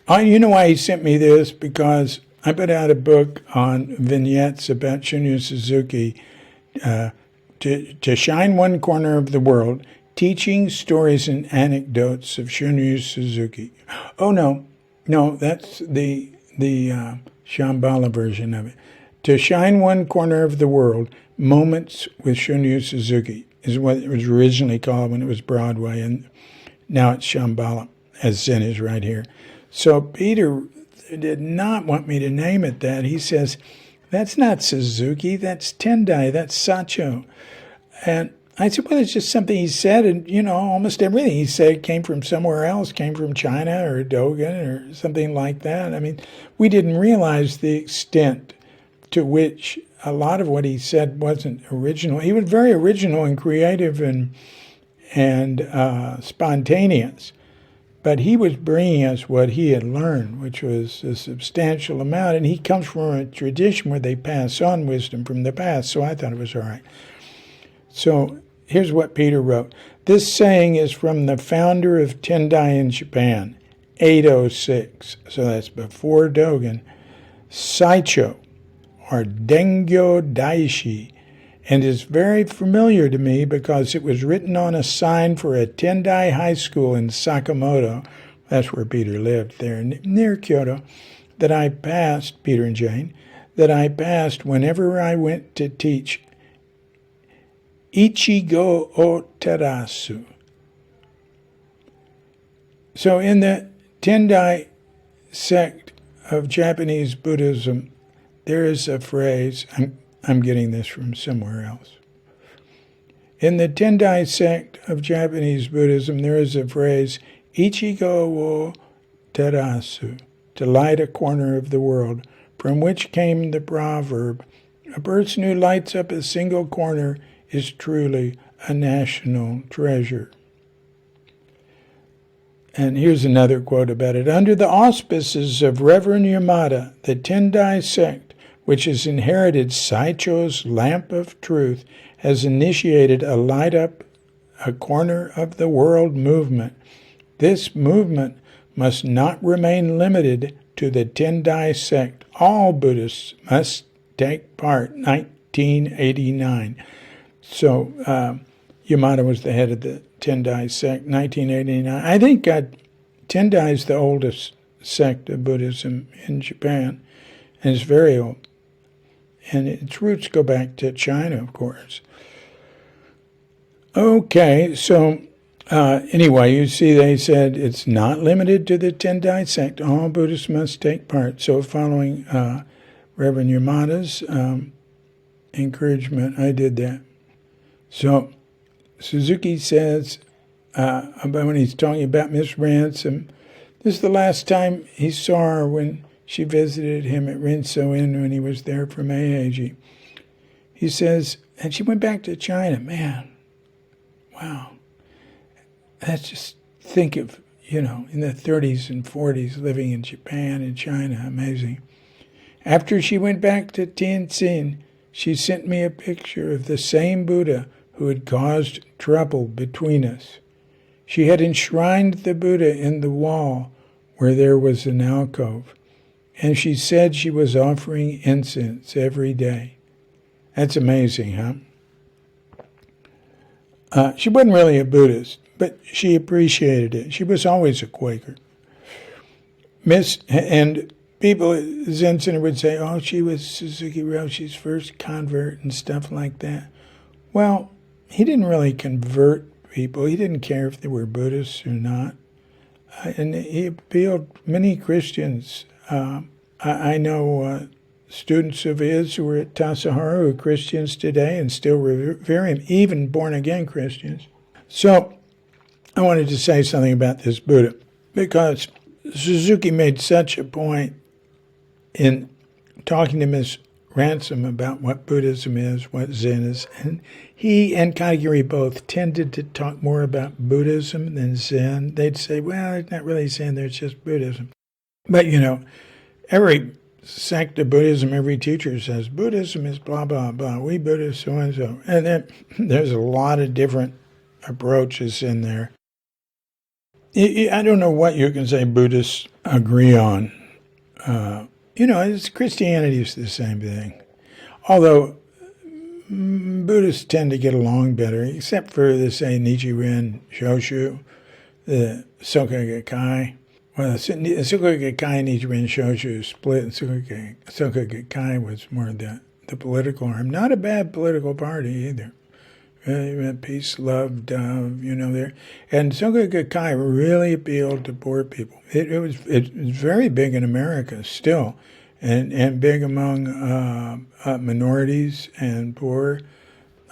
You know why he sent me this? Because I put out a book on vignettes about Shunryu Suzuki, to shine 1 corner of the world, teaching stories and anecdotes of Shunryu Suzuki. Oh, no, that's the Shambhala version of it. To shine 1 corner of the world, moments with Shunryu Suzuki is what it was originally called when it was Broadway, and now it's Shambhala, as Zen is right here. So Peter did not want me to name it that. He says, That's not Suzuki, that's Tendai, that's Sacho. And I said, well, it's just something he said, and, almost everything he said came from somewhere else, came from China or Dogen or something like that. I mean, we didn't realize the extent to which a lot of what he said wasn't original. He was very original and creative and spontaneous. But he was bringing us what he had learned, which was a substantial amount. And he comes from a tradition where they pass on wisdom from the past. So I thought it was all right. So here's what Peter wrote. This saying is from the founder of Tendai in Japan, 806. So that's before Dogen. Saicho, or Dengyo Daishi, and is very familiar to me because it was written on a sign for a Tendai high school in Sakamoto, that's where Peter lived, there near Kyoto, that I passed, Peter and Jane, that I passed whenever I went to teach Ichigo o Terasu. So in the Tendai sect of Japanese Buddhism, there is a phrase, I'm getting this from somewhere else. In the Tendai sect of Japanese Buddhism, there is a phrase, Ichigo wo terasu, to light a corner of the world, from which came the proverb, a person who lights up a single corner is truly a national treasure. And here's another quote about it. Under the auspices of Reverend Yamada, the Tendai sect, which has inherited Saicho's lamp of truth, has initiated a light up a corner of the world movement. This movement must not remain limited to the Tendai sect. All Buddhists must take part. 1989. So Yamada was the head of the Tendai sect, 1989. I think Tendai is the oldest sect of Buddhism in Japan, and it's very old. And its roots go back to China, of course. Okay, so anyway, you see they said it's not limited to the Tendai sect. All Buddhists must take part. So following Reverend Yamada's encouragement, I did that. So Suzuki says, about when he's talking about Miss Ransom, this is the last time he saw her when she visited him at Rinso Inn when he was there for Meiji. He says, and she went back to China. Man, wow. Let's just think of, in the 30s and 40s living in Japan and China. Amazing. After she went back to Tianjin, she sent me a picture of the same Buddha who had caused trouble between us. She had enshrined the Buddha in the wall where there was an alcove. And she said she was offering incense every day. That's amazing, huh? She wasn't really a Buddhist, but she appreciated it. She was always a Quaker. And people at Zen Center would say, oh, she was Suzuki Roshi's first convert and stuff like that. Well, he didn't really convert people. He didn't care if they were Buddhists or not. And he appealed many Christians. I know students of his who were at Tassajara who are Christians today and still revere him, even born-again Christians. So I wanted to say something about this Buddha because Suzuki made such a point in talking to Miss Ransom about what Buddhism is, what Zen is, and he and Kaigiri both tended to talk more about Buddhism than Zen. They'd say, well, it's not really Zen, there's just Buddhism. But, every sect of Buddhism, every teacher says, Buddhism is blah, blah, blah, we Buddhists, so-and-so. And then there's a lot of different approaches in there. I don't know what you can say Buddhists agree on. Christianity is the same thing. Although Buddhists tend to get along better, except for the, say, Nichiren Shoshu, the Soka Gakkai. Well, the Soka Gakkai and Nichiren Shoshu split, and Soka Gakkai was more the political arm. Not a bad political party either. Peace, love, dove, there. And Soka Gakkai really appealed to poor people. It was very big in America still. and big among minorities and poor.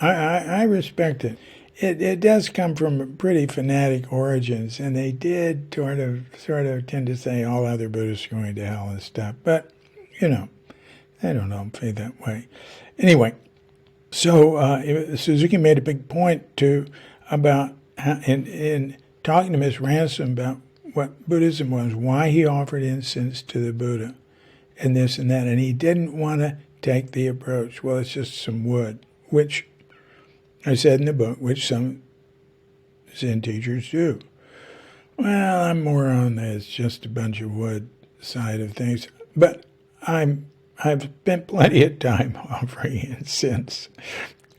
I respect it. It does come from pretty fanatic origins, and they did sort of tend to say all other Buddhists are going to hell and stuff. But I don't know, feel that way. Anyway, so Suzuki made a big point about in talking to Miss Ransom about what Buddhism was, why he offered incense to the Buddha, and this and that, and he didn't want to take the approach, well, it's just some wood, which I said in the book, which some Zen teachers do. Well, I'm more on the it's just a bunch of wood side of things, but I've spent plenty of time offering incense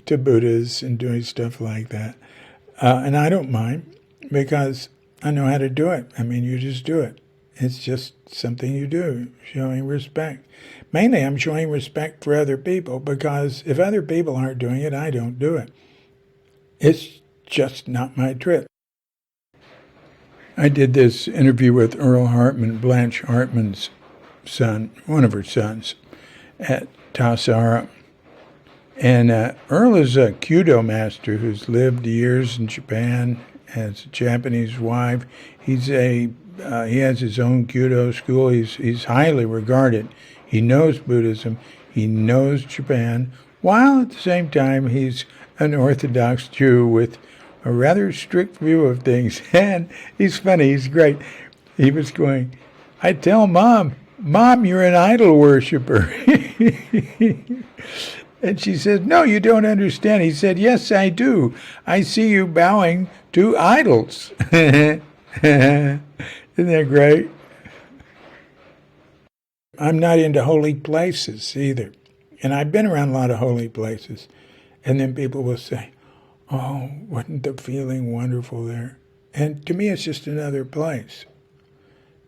to Buddhas and doing stuff like that, and I don't mind because I know how to do it. I mean, you just do it. It's just something you do, showing respect. Mainly, I'm showing respect for other people because if other people aren't doing it, I don't do it. It's just not my trip. I did this interview with Earl Hartman, Blanche Hartman's son, one of her sons, at Tassara. And Earl is a Kyudo master who's lived years in Japan, has a Japanese wife. He has his own Kyudo school. He's highly regarded. He knows Buddhism. He knows Japan, while at the same time he's an Orthodox Jew with a rather strict view of things. And he's funny. He's great. He was going, I tell Mom, you're an idol worshiper. And she said, no, you don't understand. He said, yes, I do. I see you bowing to idols. Isn't that great? I'm not into holy places either. And I've been around a lot of holy places. And then people will say, oh, wasn't the feeling wonderful there? And to me, it's just another place.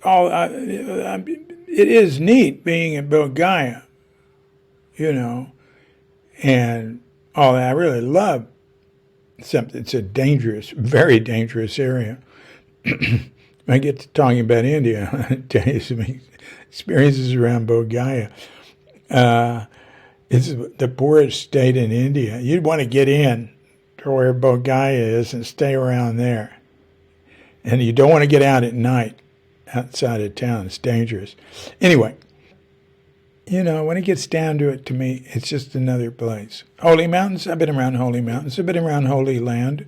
It is neat being in Bodh and all that. I really love something. It's a dangerous, very dangerous area. I get to talking about India. I'll tell you some experiences around Bodh Gaya. It's the poorest state in India. You'd want to get in to where Bodh Gaya is and stay around there. And you don't want to get out at night outside of town. It's dangerous. Anyway, when it gets down to it, to me, it's just another place. Holy mountains, I've been around holy mountains. I've been around holy land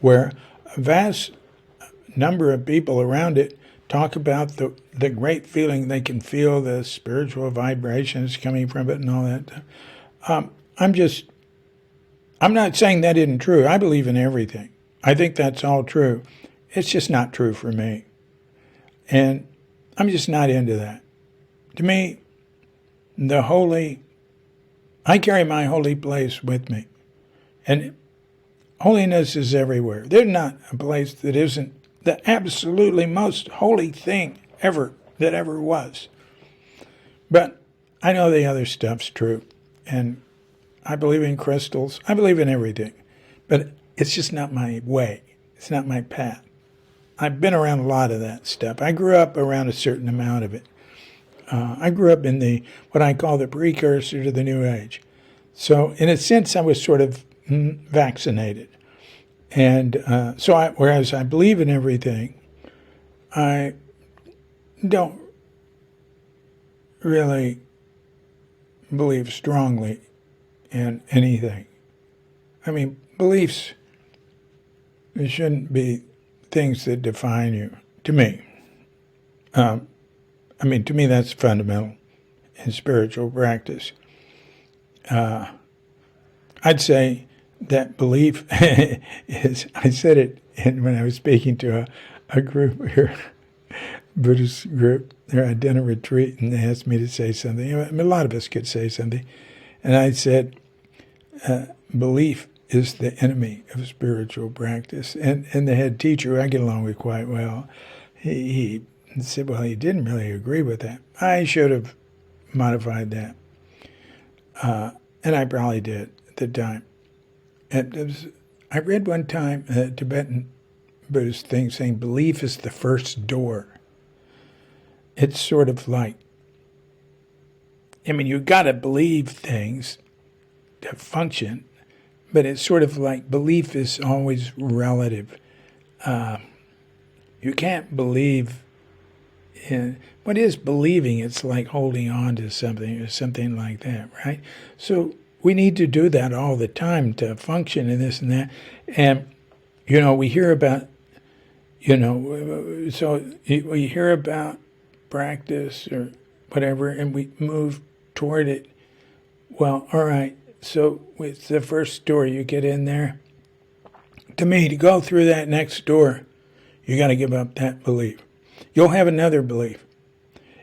where a vast number of people around it talk about the great feeling they can feel, the spiritual vibrations coming from it and all that. I'm not saying that isn't true. I believe in everything. I think that's all true. It's just not true for me. And I'm just not into that. To me, I carry my holy place with me. And holiness is everywhere. There's not a place that isn't the absolutely most holy thing that ever was. But I know the other stuff's true. And I believe in crystals. I believe in everything. But it's just not my way. It's not my path. I've been around a lot of that stuff. I grew up around a certain amount of it. I grew up in what I call the precursor to the New Age. So in a sense, I was sort of vaccinated. And whereas I believe in everything, I don't really believe strongly in anything. I mean, beliefs shouldn't be things that define you, to me. To me, that's fundamental in spiritual practice. I'd say that belief is, I said it when I was speaking to a group here, Buddhist group. They're at dinner retreat, and they asked me to say something. A lot of us could say something. And I said, belief is the enemy of spiritual practice. And the head teacher, who I get along with quite well, he said, well, he didn't really agree with that. I should have modified that. And I probably did at the time. I read one time a Tibetan Buddhist thing saying belief is the first door. It's sort of like I mean, you got to believe things to function, but it's sort of like belief is always relative. You can't believe in what is believing. It's like holding on to something or something like that, right? So we need to do that all the time to function in this and that. And, we hear about, so we hear about practice or whatever, and we move toward it. Well, all right. So with the first door, you get in there. To me, to go through that next door, you got to give up that belief. You'll have another belief.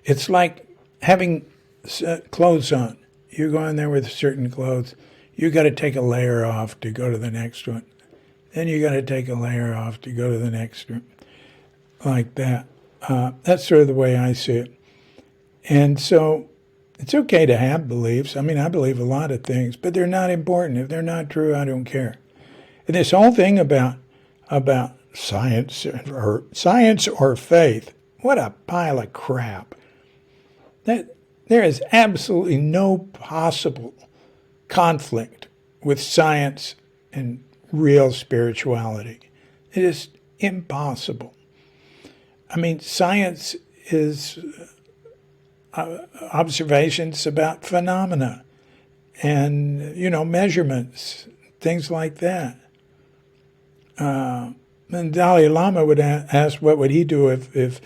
It's like having clothes on. You go in there with certain clothes. You got to take a layer off to go to the next one. Then you got to take a layer off to go to the next one. Like that. That's sort of the way I see it. And so it's okay to have beliefs. I mean, I believe a lot of things, but they're not important. If they're not true, I don't care. And this whole thing about science or faith, what a pile of crap. That there is absolutely no possible conflict with science and real spirituality. It is impossible. I mean, science is observations about phenomena and, measurements, things like that. And Dalai Lama would ask, what would he do if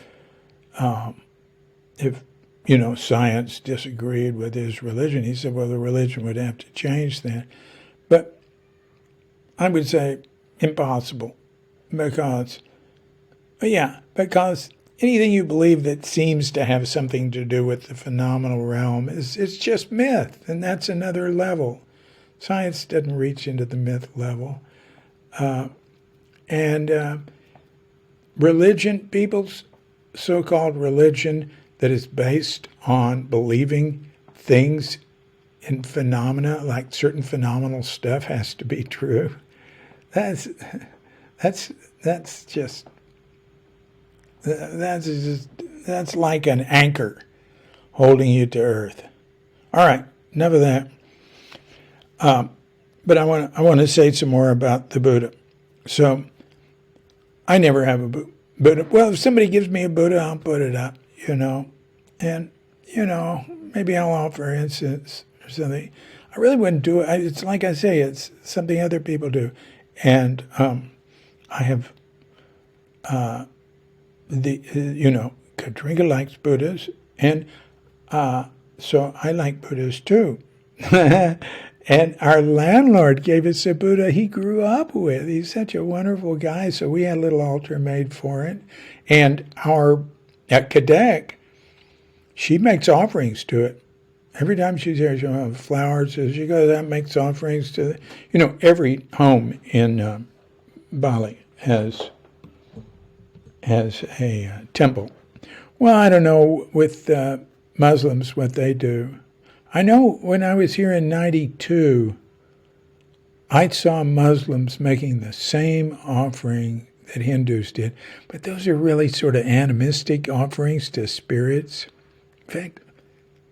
science disagreed with his religion? He said, well, the religion would have to change then. But I would say impossible because anything you believe that seems to have something to do with the phenomenal realm it's just myth, and that's another level. Science doesn't reach into the myth level. And religion, people's so-called religion that is based on believing things in phenomena, like certain phenomenal stuff has to be true. That's like an anchor holding you to earth. All right, enough of that. But I want to say some more about the Buddha. So I never have a Buddha. Well, if somebody gives me a Buddha, I'll put it up, and maybe I'll offer incense or something. I really wouldn't do it. It's like I say, it's something other people do, and I have. Katrina likes Buddhas, and so I like Buddhas too. And our landlord gave us a Buddha he grew up with. He's such a wonderful guy, so we had a little altar made for it. And at Kadek, she makes offerings to it. Every time she's there, she'll have flowers. So she goes out and makes offerings to every home in Bali has a temple. Well, I don't know with Muslims what they do. I know when I was here in 92, I saw Muslims making the same offering that Hindus did, but those are really sort of animistic offerings to spirits. In fact,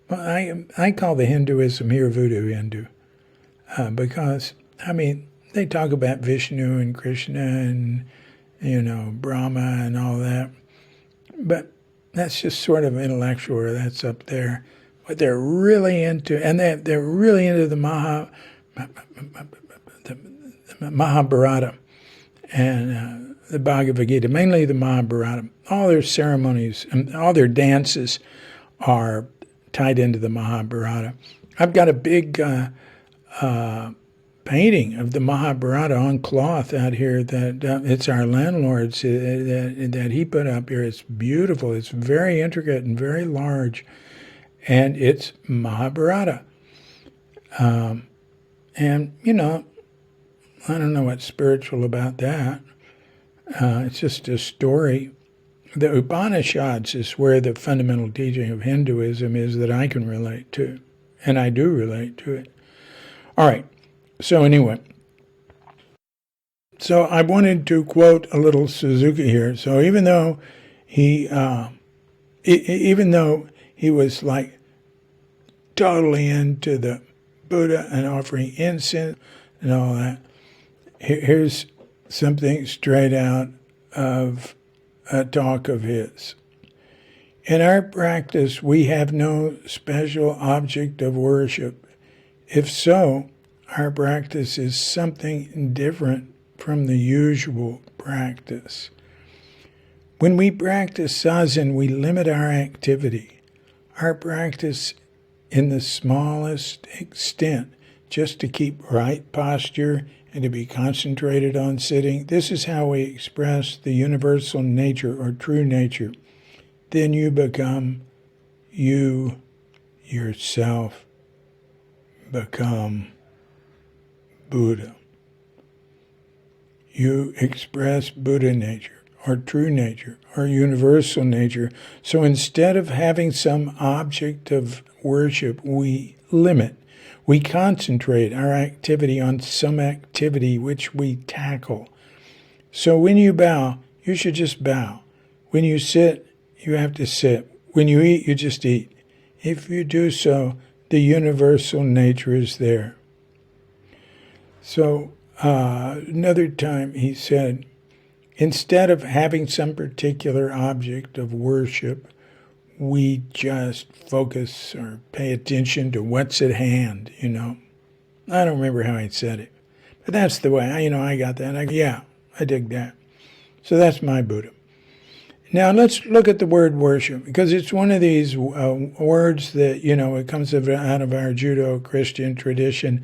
I call the Hinduism here voodoo Hindu because, they talk about Vishnu and Krishna and Brahma and all that. But that's just sort of intellectual, or that's up there. What they're really into, and they're really into the Mahabharata and the Bhagavad Gita, mainly the Mahabharata. All their ceremonies and all their dances are tied into the Mahabharata. I've got a big painting of the Mahabharata on cloth out here that it's our landlord's that he put up here. It's beautiful. It's very intricate and very large, and it's Mahabharata. And I don't know what's spiritual about that. It's just a story. The Upanishads is where the fundamental teaching of Hinduism is that I can relate to, and I do relate to it. All right. So anyway, so I wanted to quote a little Suzuki here. So even though he was like totally into the Buddha and offering incense and all that. Here's something straight out of a talk of his. In our practice, we have no special object of worship. If so, our practice is something different from the usual practice. When we practice zazen, we limit our activity, our practice in the smallest extent, just to keep right posture and to be concentrated on sitting. This is how we express the universal nature or true nature. Then you become you yourself, become Buddha. You express Buddha nature, or true nature, or universal nature. So instead of having some object of worship, we limit. We concentrate our activity on some activity which we tackle. So when you bow, you should just bow. When you sit, you have to sit. When you eat, you just eat. If you do so, the universal nature is there. So another time he said, instead of having some particular object of worship, we just focus or pay attention to what's at hand, I don't remember how he said it, but that's the way, I got that. I dig that. So that's my Buddha. Now let's look at the word worship, because it's one of these words that, it comes out of our Judo-Christian tradition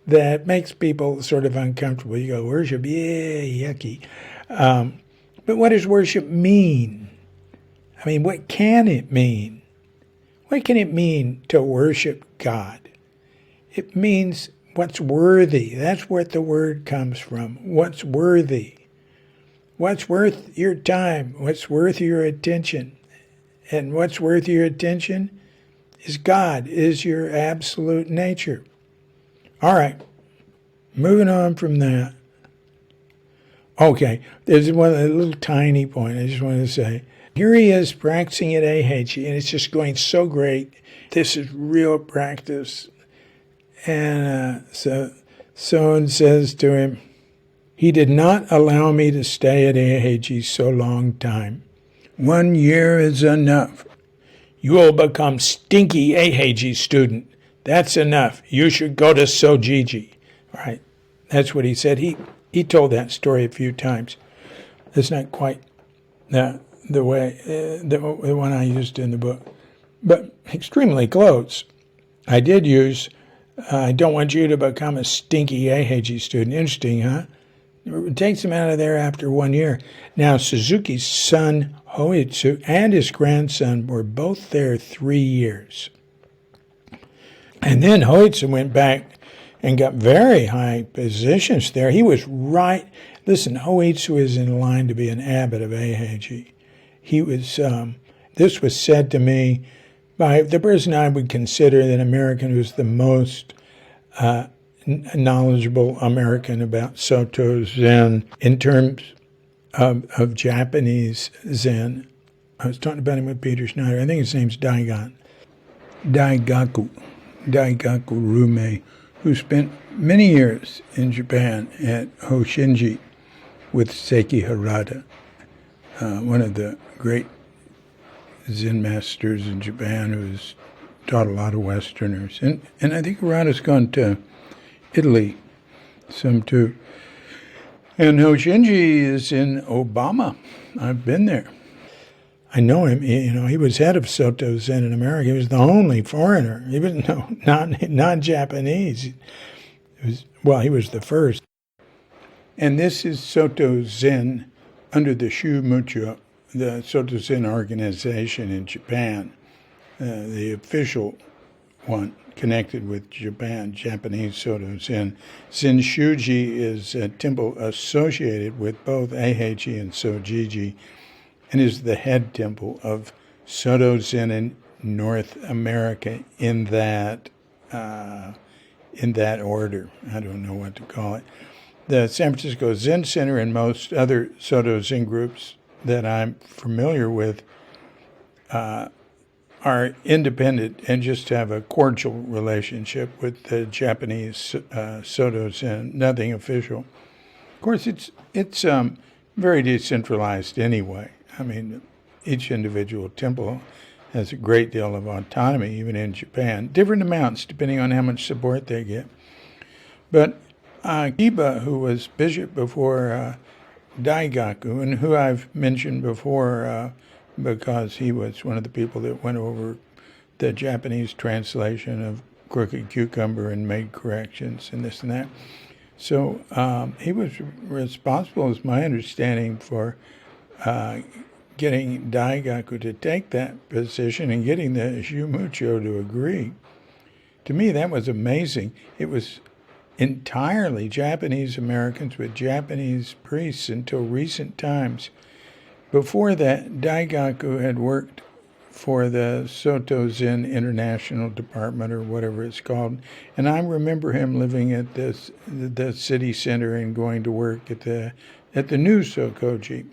that makes people sort of uncomfortable. You go, worship, yeah, yucky. But what does worship mean? I mean, what can it mean? What can it mean to worship God? It means what's worthy. That's where the word comes from. What's worthy. What's worth your time? What's worth your attention? And what's worth your attention is God, is your absolute nature. All right, moving on from that. Okay, there's a little tiny point I just wanted to say. Here he is practicing at Eiheiji, and it's just going so great. This is real practice. And so someone says to him, he did not allow me to stay at Eiheiji so long time. 1 year is enough. You will become stinky Eiheiji student. That's enough. You should go to Sojiji. All right, that's what he said. He told that story a few times. It's not quite the one I used in the book, but extremely close. I did use, I don't want you to become a stinky Eiheiji student. Interesting, huh? It takes him out of there after 1 year. Now, Suzuki's son, Hoitsu, and his grandson were both there 3 years. And then Hoitsu went back and got very high positions there. He was right. Listen, Hoitsu is in line to be an abbot of Eiheiji. He was, this was said to me by the person I would consider an American who's the most knowledgeable American about Soto Zen in terms of Japanese Zen. I was talking about him with Peter Schneider. I think his name's Daigaku Rume, who spent many years in Japan at Hoshinji with Seiki Harada, one of the great Zen masters in Japan who's taught a lot of Westerners. And I think Harada's gone to Italy some too. And Hoshinji is in Obama. I've been there. I know him. He was head of Soto Zen in America. He was the only foreigner. He was not Japanese. He was the first. And this is Soto Zen under the Shunryu, the Soto Zen organization in Japan, the official one connected with Japan, Japanese Soto Zen. Senshuji is a temple associated with both Eiheiji and Sojiji, and is the head temple of Soto Zen in North America in that order. I don't know what to call it. The San Francisco Zen Center and most other Soto Zen groups that I'm familiar with are independent and just have a cordial relationship with the Japanese Sotos and nothing official. Of course, it's very decentralized anyway. I mean, each individual temple has a great deal of autonomy, even in Japan. Different amounts depending on how much support they get. But Kiba, who was bishop before Daigaku, and who I've mentioned before because he was one of the people that went over the Japanese translation of Crooked Cucumber and made corrections and this and that. So he was responsible, as my understanding, for getting Daigaku to take that position and getting the Shumucho to agree. To me, that was amazing. It was entirely Japanese Americans with Japanese priests until recent times. Before that, Daigaku had worked for the Soto Zen International Department, or whatever it's called, and I remember him living at the city center and going to work at the new Sokoji.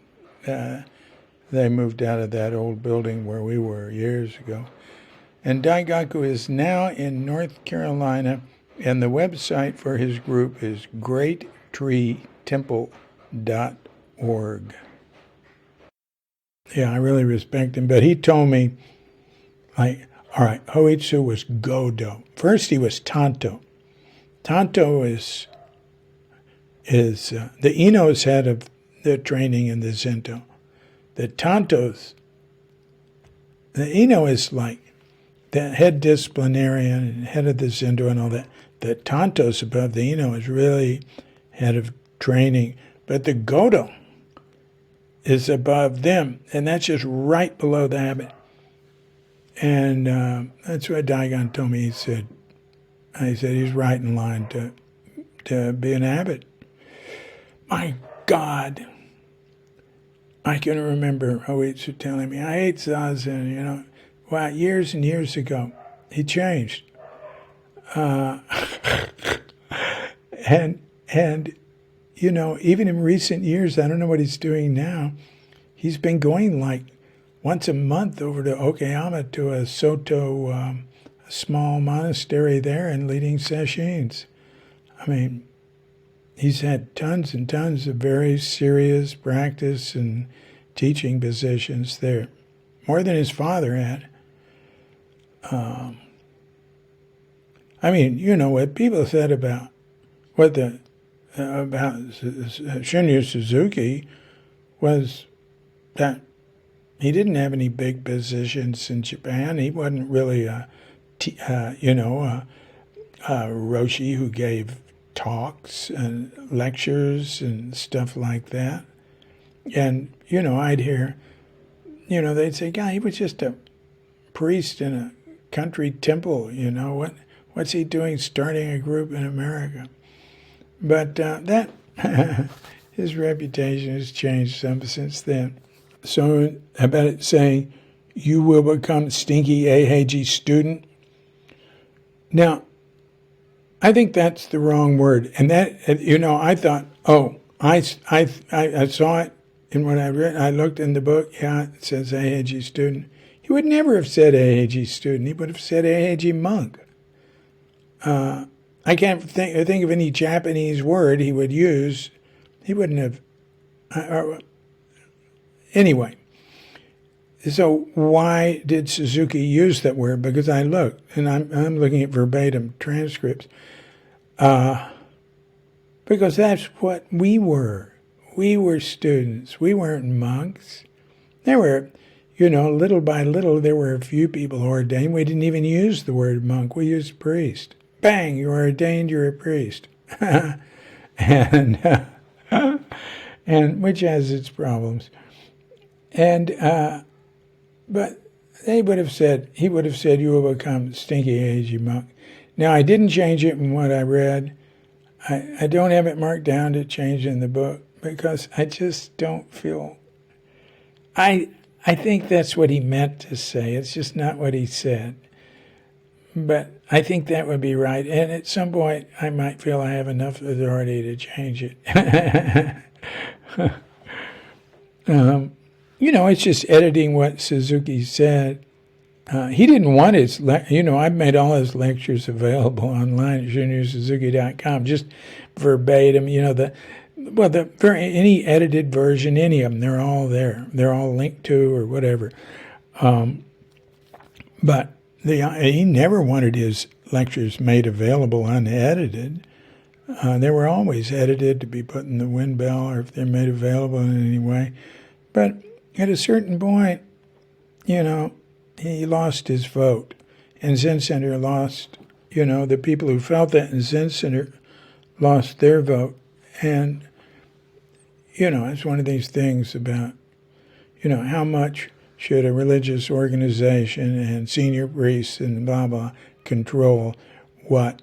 They moved out of that old building where we were years ago. And Daigaku is now in North Carolina, and the website for his group is greattreetemple.org. Yeah, I really respect him. But he told me, like, all right, Hoitsu was Godo. First he was Tanto. Tanto is the Ino's head of the training in the Zendo. The Tantos, the Ino is like the head disciplinarian and head of the Zendo and all that. The Tantos above the Ino is really head of training. But the Godo is above them, and that's just right below the abbot. And that's what Daigon told me. He said he's right in line to be an abbot. My God, I can remember Hoitsu telling me, I hate Zazen, Wow, years and years ago, he changed. And even in recent years, I don't know what he's doing now. He's been going like once a month over to Okayama to a Soto, a small monastery there, and leading sessions. I mean, he's had tons and tons of very serious practice and teaching positions there, more than his father had. I mean, what people said about Shunryu Suzuki was that he didn't have any big positions in Japan. He wasn't really a Roshi who gave talks and lectures and stuff like that. And, I'd hear, they'd say, God, he was just a priest in a country temple, what's he doing starting a group in America? But that his reputation has changed some since then. So about it saying, you will become stinky Eiheiji student. Now, I think that's the wrong word. And that, I thought, I saw it in what I read. I looked in the book. Yeah, it says Eiheiji student. He would never have said Eiheiji student. He would have said Eiheiji monk. I can't think of any Japanese word he would use. He wouldn't have. Anyway, so why did Suzuki use that word? Because I looked, and I'm looking at verbatim transcripts. Because that's what we were. We were students. We weren't monks. There were, little by little, there were a few people ordained. We didn't even use the word monk. We used priest. Bang, you're ordained, you're a priest. and which has its problems. And but he would have said, you will become stinky Eiheiji monk. Now, I didn't change it in what I read. I don't have it marked down to change in the book because I just don't feel... I think that's what he meant to say. It's just not what he said. But I think that would be right. And at some point, I might feel I have enough authority to change it. It's just editing what Suzuki said. He didn't want his, I've made all his lectures available online at shunryusuzuki.com, just verbatim, any edited version, any of them, they're all there. They're all linked to or whatever. But he never wanted his lectures made available unedited. They were always edited to be put in the wind bell or if they're made available in any way. But at a certain point, he lost his vote. And Zen Center lost, the people who felt that in Zen Center lost their vote. And, it's one of these things about, how much should a religious organization and senior priests and blah, blah, control what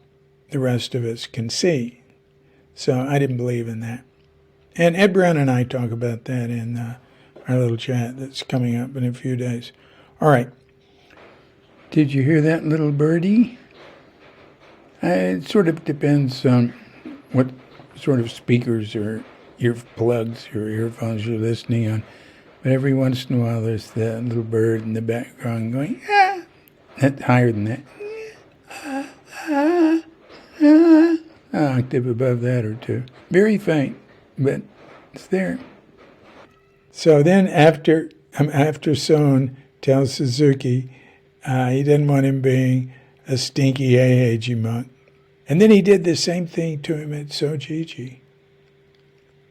the rest of us can see. So I didn't believe in that. And Ed Brown and I talk about that in our little chat that's coming up in a few days. All right. Did you hear that little birdie? It sort of depends on what sort of speakers or earplugs or earphones you're listening on. But every once in a while there's that little bird in the background going, ah. That's higher than that. An octave above that or two. Very faint, but it's there. So then after Son tells Suzuki he didn't want him being a stinky Heiheiji monk. And then he did the same thing to him at Sojiji.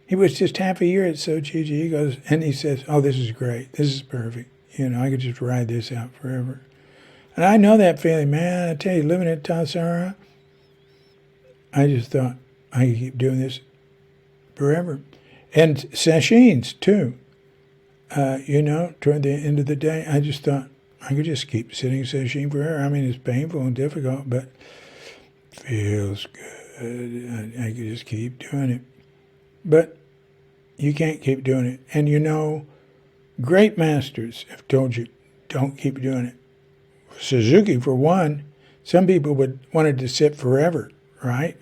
He was just half a year at Sojiji. He goes, and he says, oh, this is great. This is perfect. I could just ride this out forever. And I know that feeling, man. I tell you, living at Tassajara, I just thought I could keep doing this forever. And sashins, too. Toward the end of the day, I just thought I could just keep sitting sesshin forever. I mean, it's painful and difficult, but feels good. I could just keep doing it. But you can't keep doing it. And great masters have told you, don't keep doing it. Suzuki, for one, some people wanted to sit forever, right?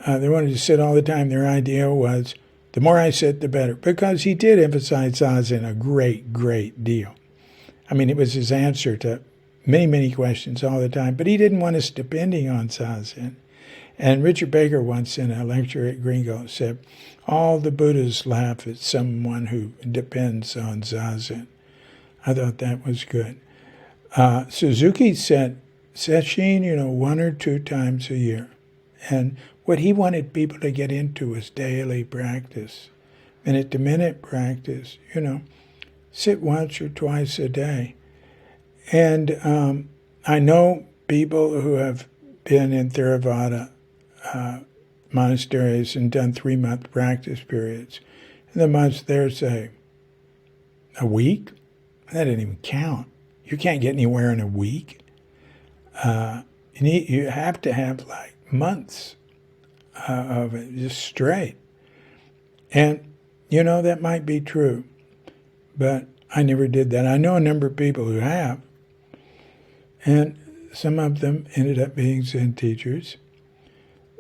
They wanted to sit all the time. Their idea was, the more I sit, the better. Because he did emphasize zazen a great, great deal. I mean, it was his answer to many, many questions all the time. But he didn't want us depending on zazen. And Richard Baker once in a lecture at Gringo said, all the Buddhas laugh at someone who depends on zazen. I thought that was good. Suzuki said, sesshin, 1 or 2 times a year. And what he wanted people to get into was daily practice, minute-to-minute practice, sit once or twice a day. And I know people who have been in Theravada monasteries and done 3-month practice periods. And the monks there say, a week? That didn't even count. You can't get anywhere in a week. You have to have like months of it, just straight. And, that might be true. But I never did that. I know a number of people who have. And some of them ended up being Zen teachers.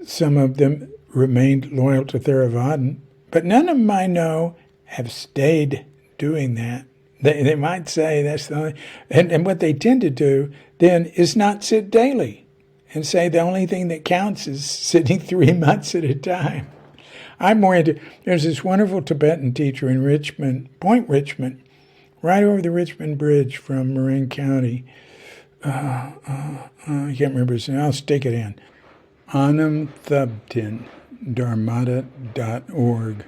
Some of them remained loyal to Theravadan. But none of them I know have stayed doing that. They might say that's the only... And what they tend to do then is not sit daily and say the only thing that counts is sitting 3 months at a time. I'm more into... There's this wonderful Tibetan teacher in Richmond, Point Richmond, right over the Richmond Bridge from Marin County. I can't remember his name. I'll stick it in. Anam Thubtin, dharmata.org.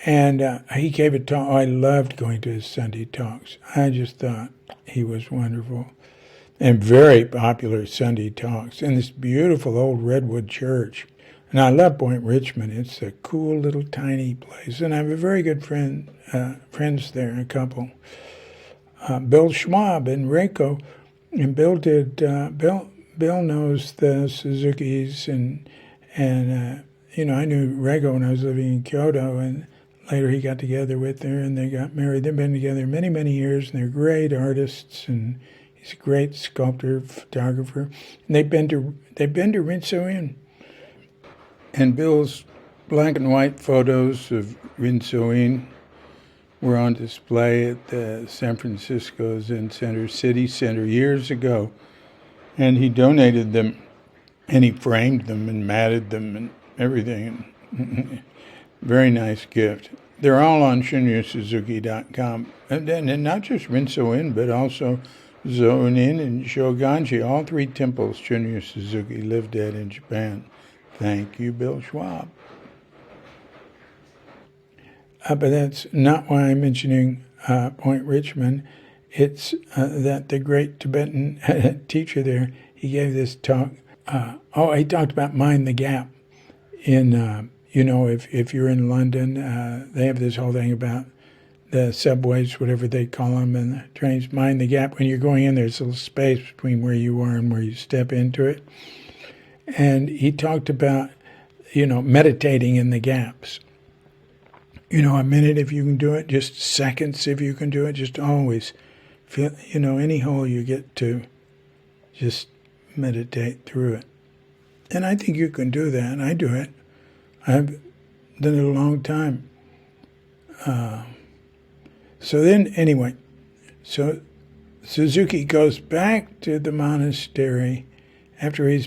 And he gave a talk. I loved going to his Sunday talks. I just thought he was wonderful. And very popular Sunday talks in this beautiful old redwood church. And I love Point Richmond. It's a cool little tiny place. And I have a very good friends there, a couple. Bill Schwab and Reiko. And Bill knows the Suzukis. And I knew Reiko when I was living in Kyoto. And later he got together with her and they got married. They've been together many, many years. And they're great artists. And he's a great sculptor, photographer. And they've been to Rinso-in. And Bill's black and white photos of Rinso-in were on display at the San Francisco Zen Center City Center years ago, and he donated them, and he framed them and matted them and everything. Very nice gift. They're all on ShunryuSuzuki.com, and not just Rinso-in, but also Zo-in and Shoganji, all three temples Shunryu Suzuki lived at in Japan. Thank you, Bill Schwab. But that's not why I'm mentioning Point Richmond. It's that the great Tibetan teacher there, he gave this talk. He talked about Mind the Gap. If you're in London, they have this whole thing about the subways, whatever they call them, and the trains. Mind the gap. When you're going in, there's a little space between where you are and where you step into it. And he talked about, meditating in the gaps. A minute if you can do it, just seconds if you can do it, just always feel, any hole you get to, just meditate through it. And I think you can do that, and I do it. I've done it a long time. So Suzuki goes back to the monastery after he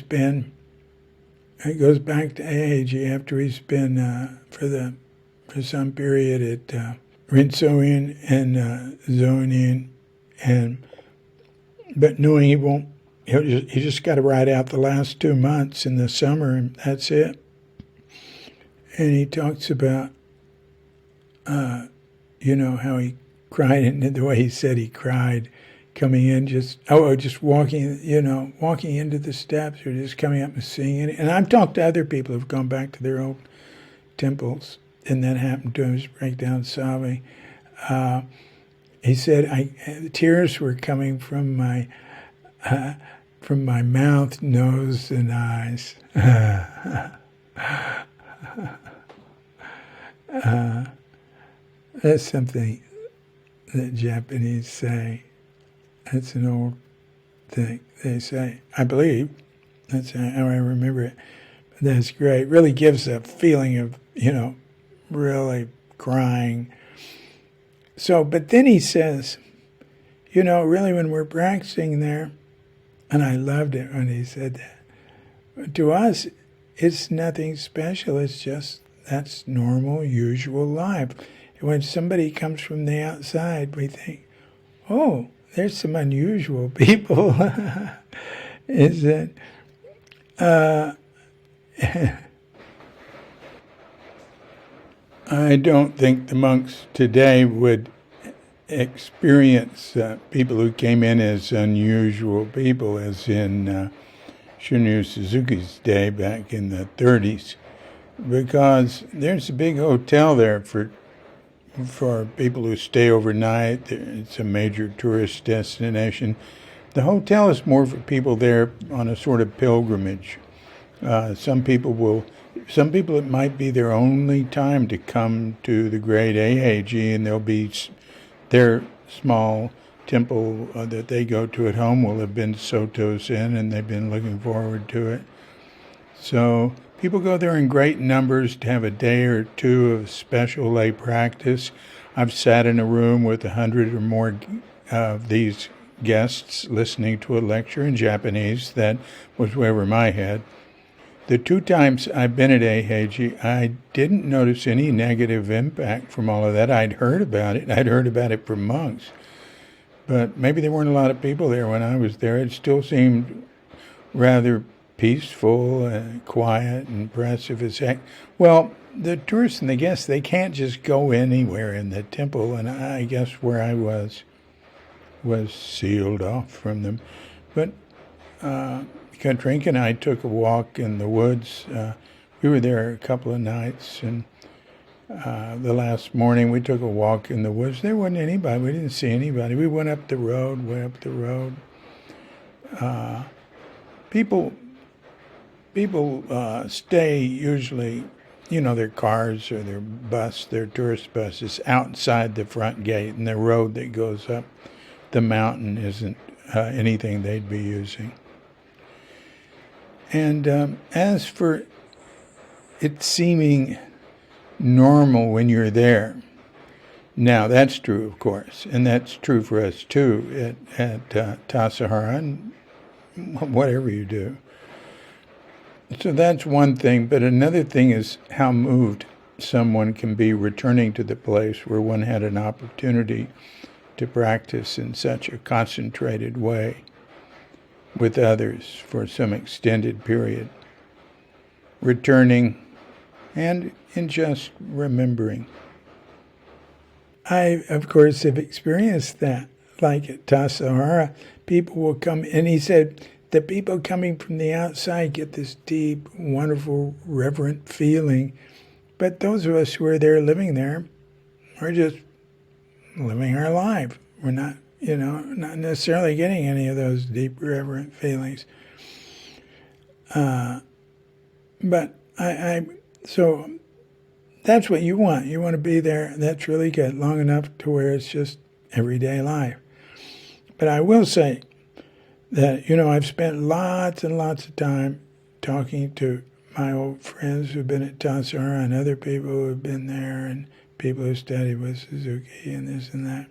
goes back to Eiji after he's been for some period at Rinso-in and Zo-in, but knowing he just got to ride out the last 2 months in the summer, and that's it. And he talks about, how he cried, and the way he said he cried coming in, just walking into the steps or just coming up and seeing it. And I've talked to other people who've gone back to their old temples, and that happened to him, his breakdown sobbing. He said, tears were coming from my mouth, nose, and eyes. That's something that Japanese say. That's an old thing they say. I believe. That's how I remember it. But that's great. It really gives a feeling of, really crying. So, but then he says, really when we're practicing there, and I loved it when he said that, to us, it's nothing special. It's just, that's normal, usual life. When somebody comes from the outside, we think, oh, there's some unusual people. Is that I don't think the monks today would experience people who came in as unusual people, as in Shunryu Suzuki's day back in the 30s, because there's a big hotel there for people who stay overnight. It's a major tourist destination. The hotel is more for people there on a sort of pilgrimage. Some people it might be their only time to come to the great Eiji, and there'll be their small temple that they go to at home will have been Soto's in, and they've been looking forward to it. So people go there in great numbers to have a day or two of special lay practice. I've sat in a room with 100 or more of these guests listening to a lecture in Japanese that was way over my head. The 2 times I've been at Eiji, I didn't notice any negative impact from all of that. I'd heard about it. I'd heard about it from monks. But maybe there weren't a lot of people there when I was there. It still seemed rather peaceful and quiet and impressive as heck. Well, the tourists and the guests, they can't just go anywhere in the temple, and I guess where I was sealed off from them. But Katrinka and I took a walk in the woods. We were there a couple of nights, and the last morning we took a walk in the woods. There wasn't anybody. We didn't see anybody. We went up the road, People stay usually, their cars or their bus, their tourist buses, outside the front gate, and the road that goes up the mountain isn't anything they'd be using. And as for it seeming normal when you're there, Now, that's true, of course, and that's true for us, too, at Tassajara, and whatever you do. So that's one thing, but another thing is how moved someone can be returning to the place where one had an opportunity to practice in such a concentrated way with others for some extended period. Returning and in just remembering. I, of course, have experienced that. Like at Tassajara, people will come, and he said, the people coming from the outside get this deep, wonderful, reverent feeling. But those of us who are there living there, we're just living our life. We're not, not necessarily getting any of those deep, reverent feelings. But so that's what you want. You want to be there. That's really good, long enough to where it's just everyday life. But I will say that, I've spent lots and lots of time talking to my old friends who've been at Tassajara and other people who have been there and people who studied with Suzuki and this and that.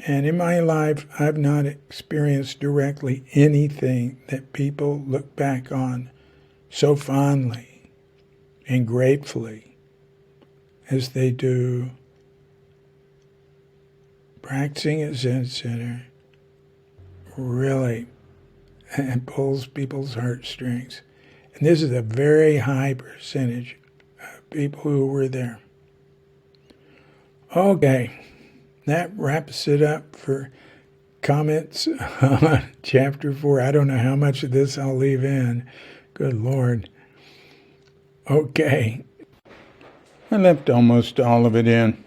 And in my life, I've not experienced directly anything that people look back on so fondly and gratefully as they do practicing at Zen Center. Really, it pulls people's heartstrings. And this is a very high percentage of people who were there. Okay, that wraps it up for comments on Chapter 4. I don't know how much of this I'll leave in. Good Lord. Okay, I left almost all of it in.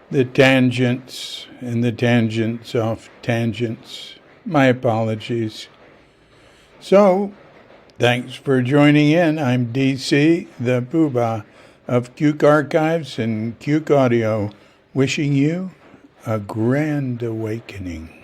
The tangents and the tangents off tangents. My apologies. So, thanks for joining in. I'm DC, the Poobah of Cuke Archives and Cuke Audio, wishing you a grand awakening.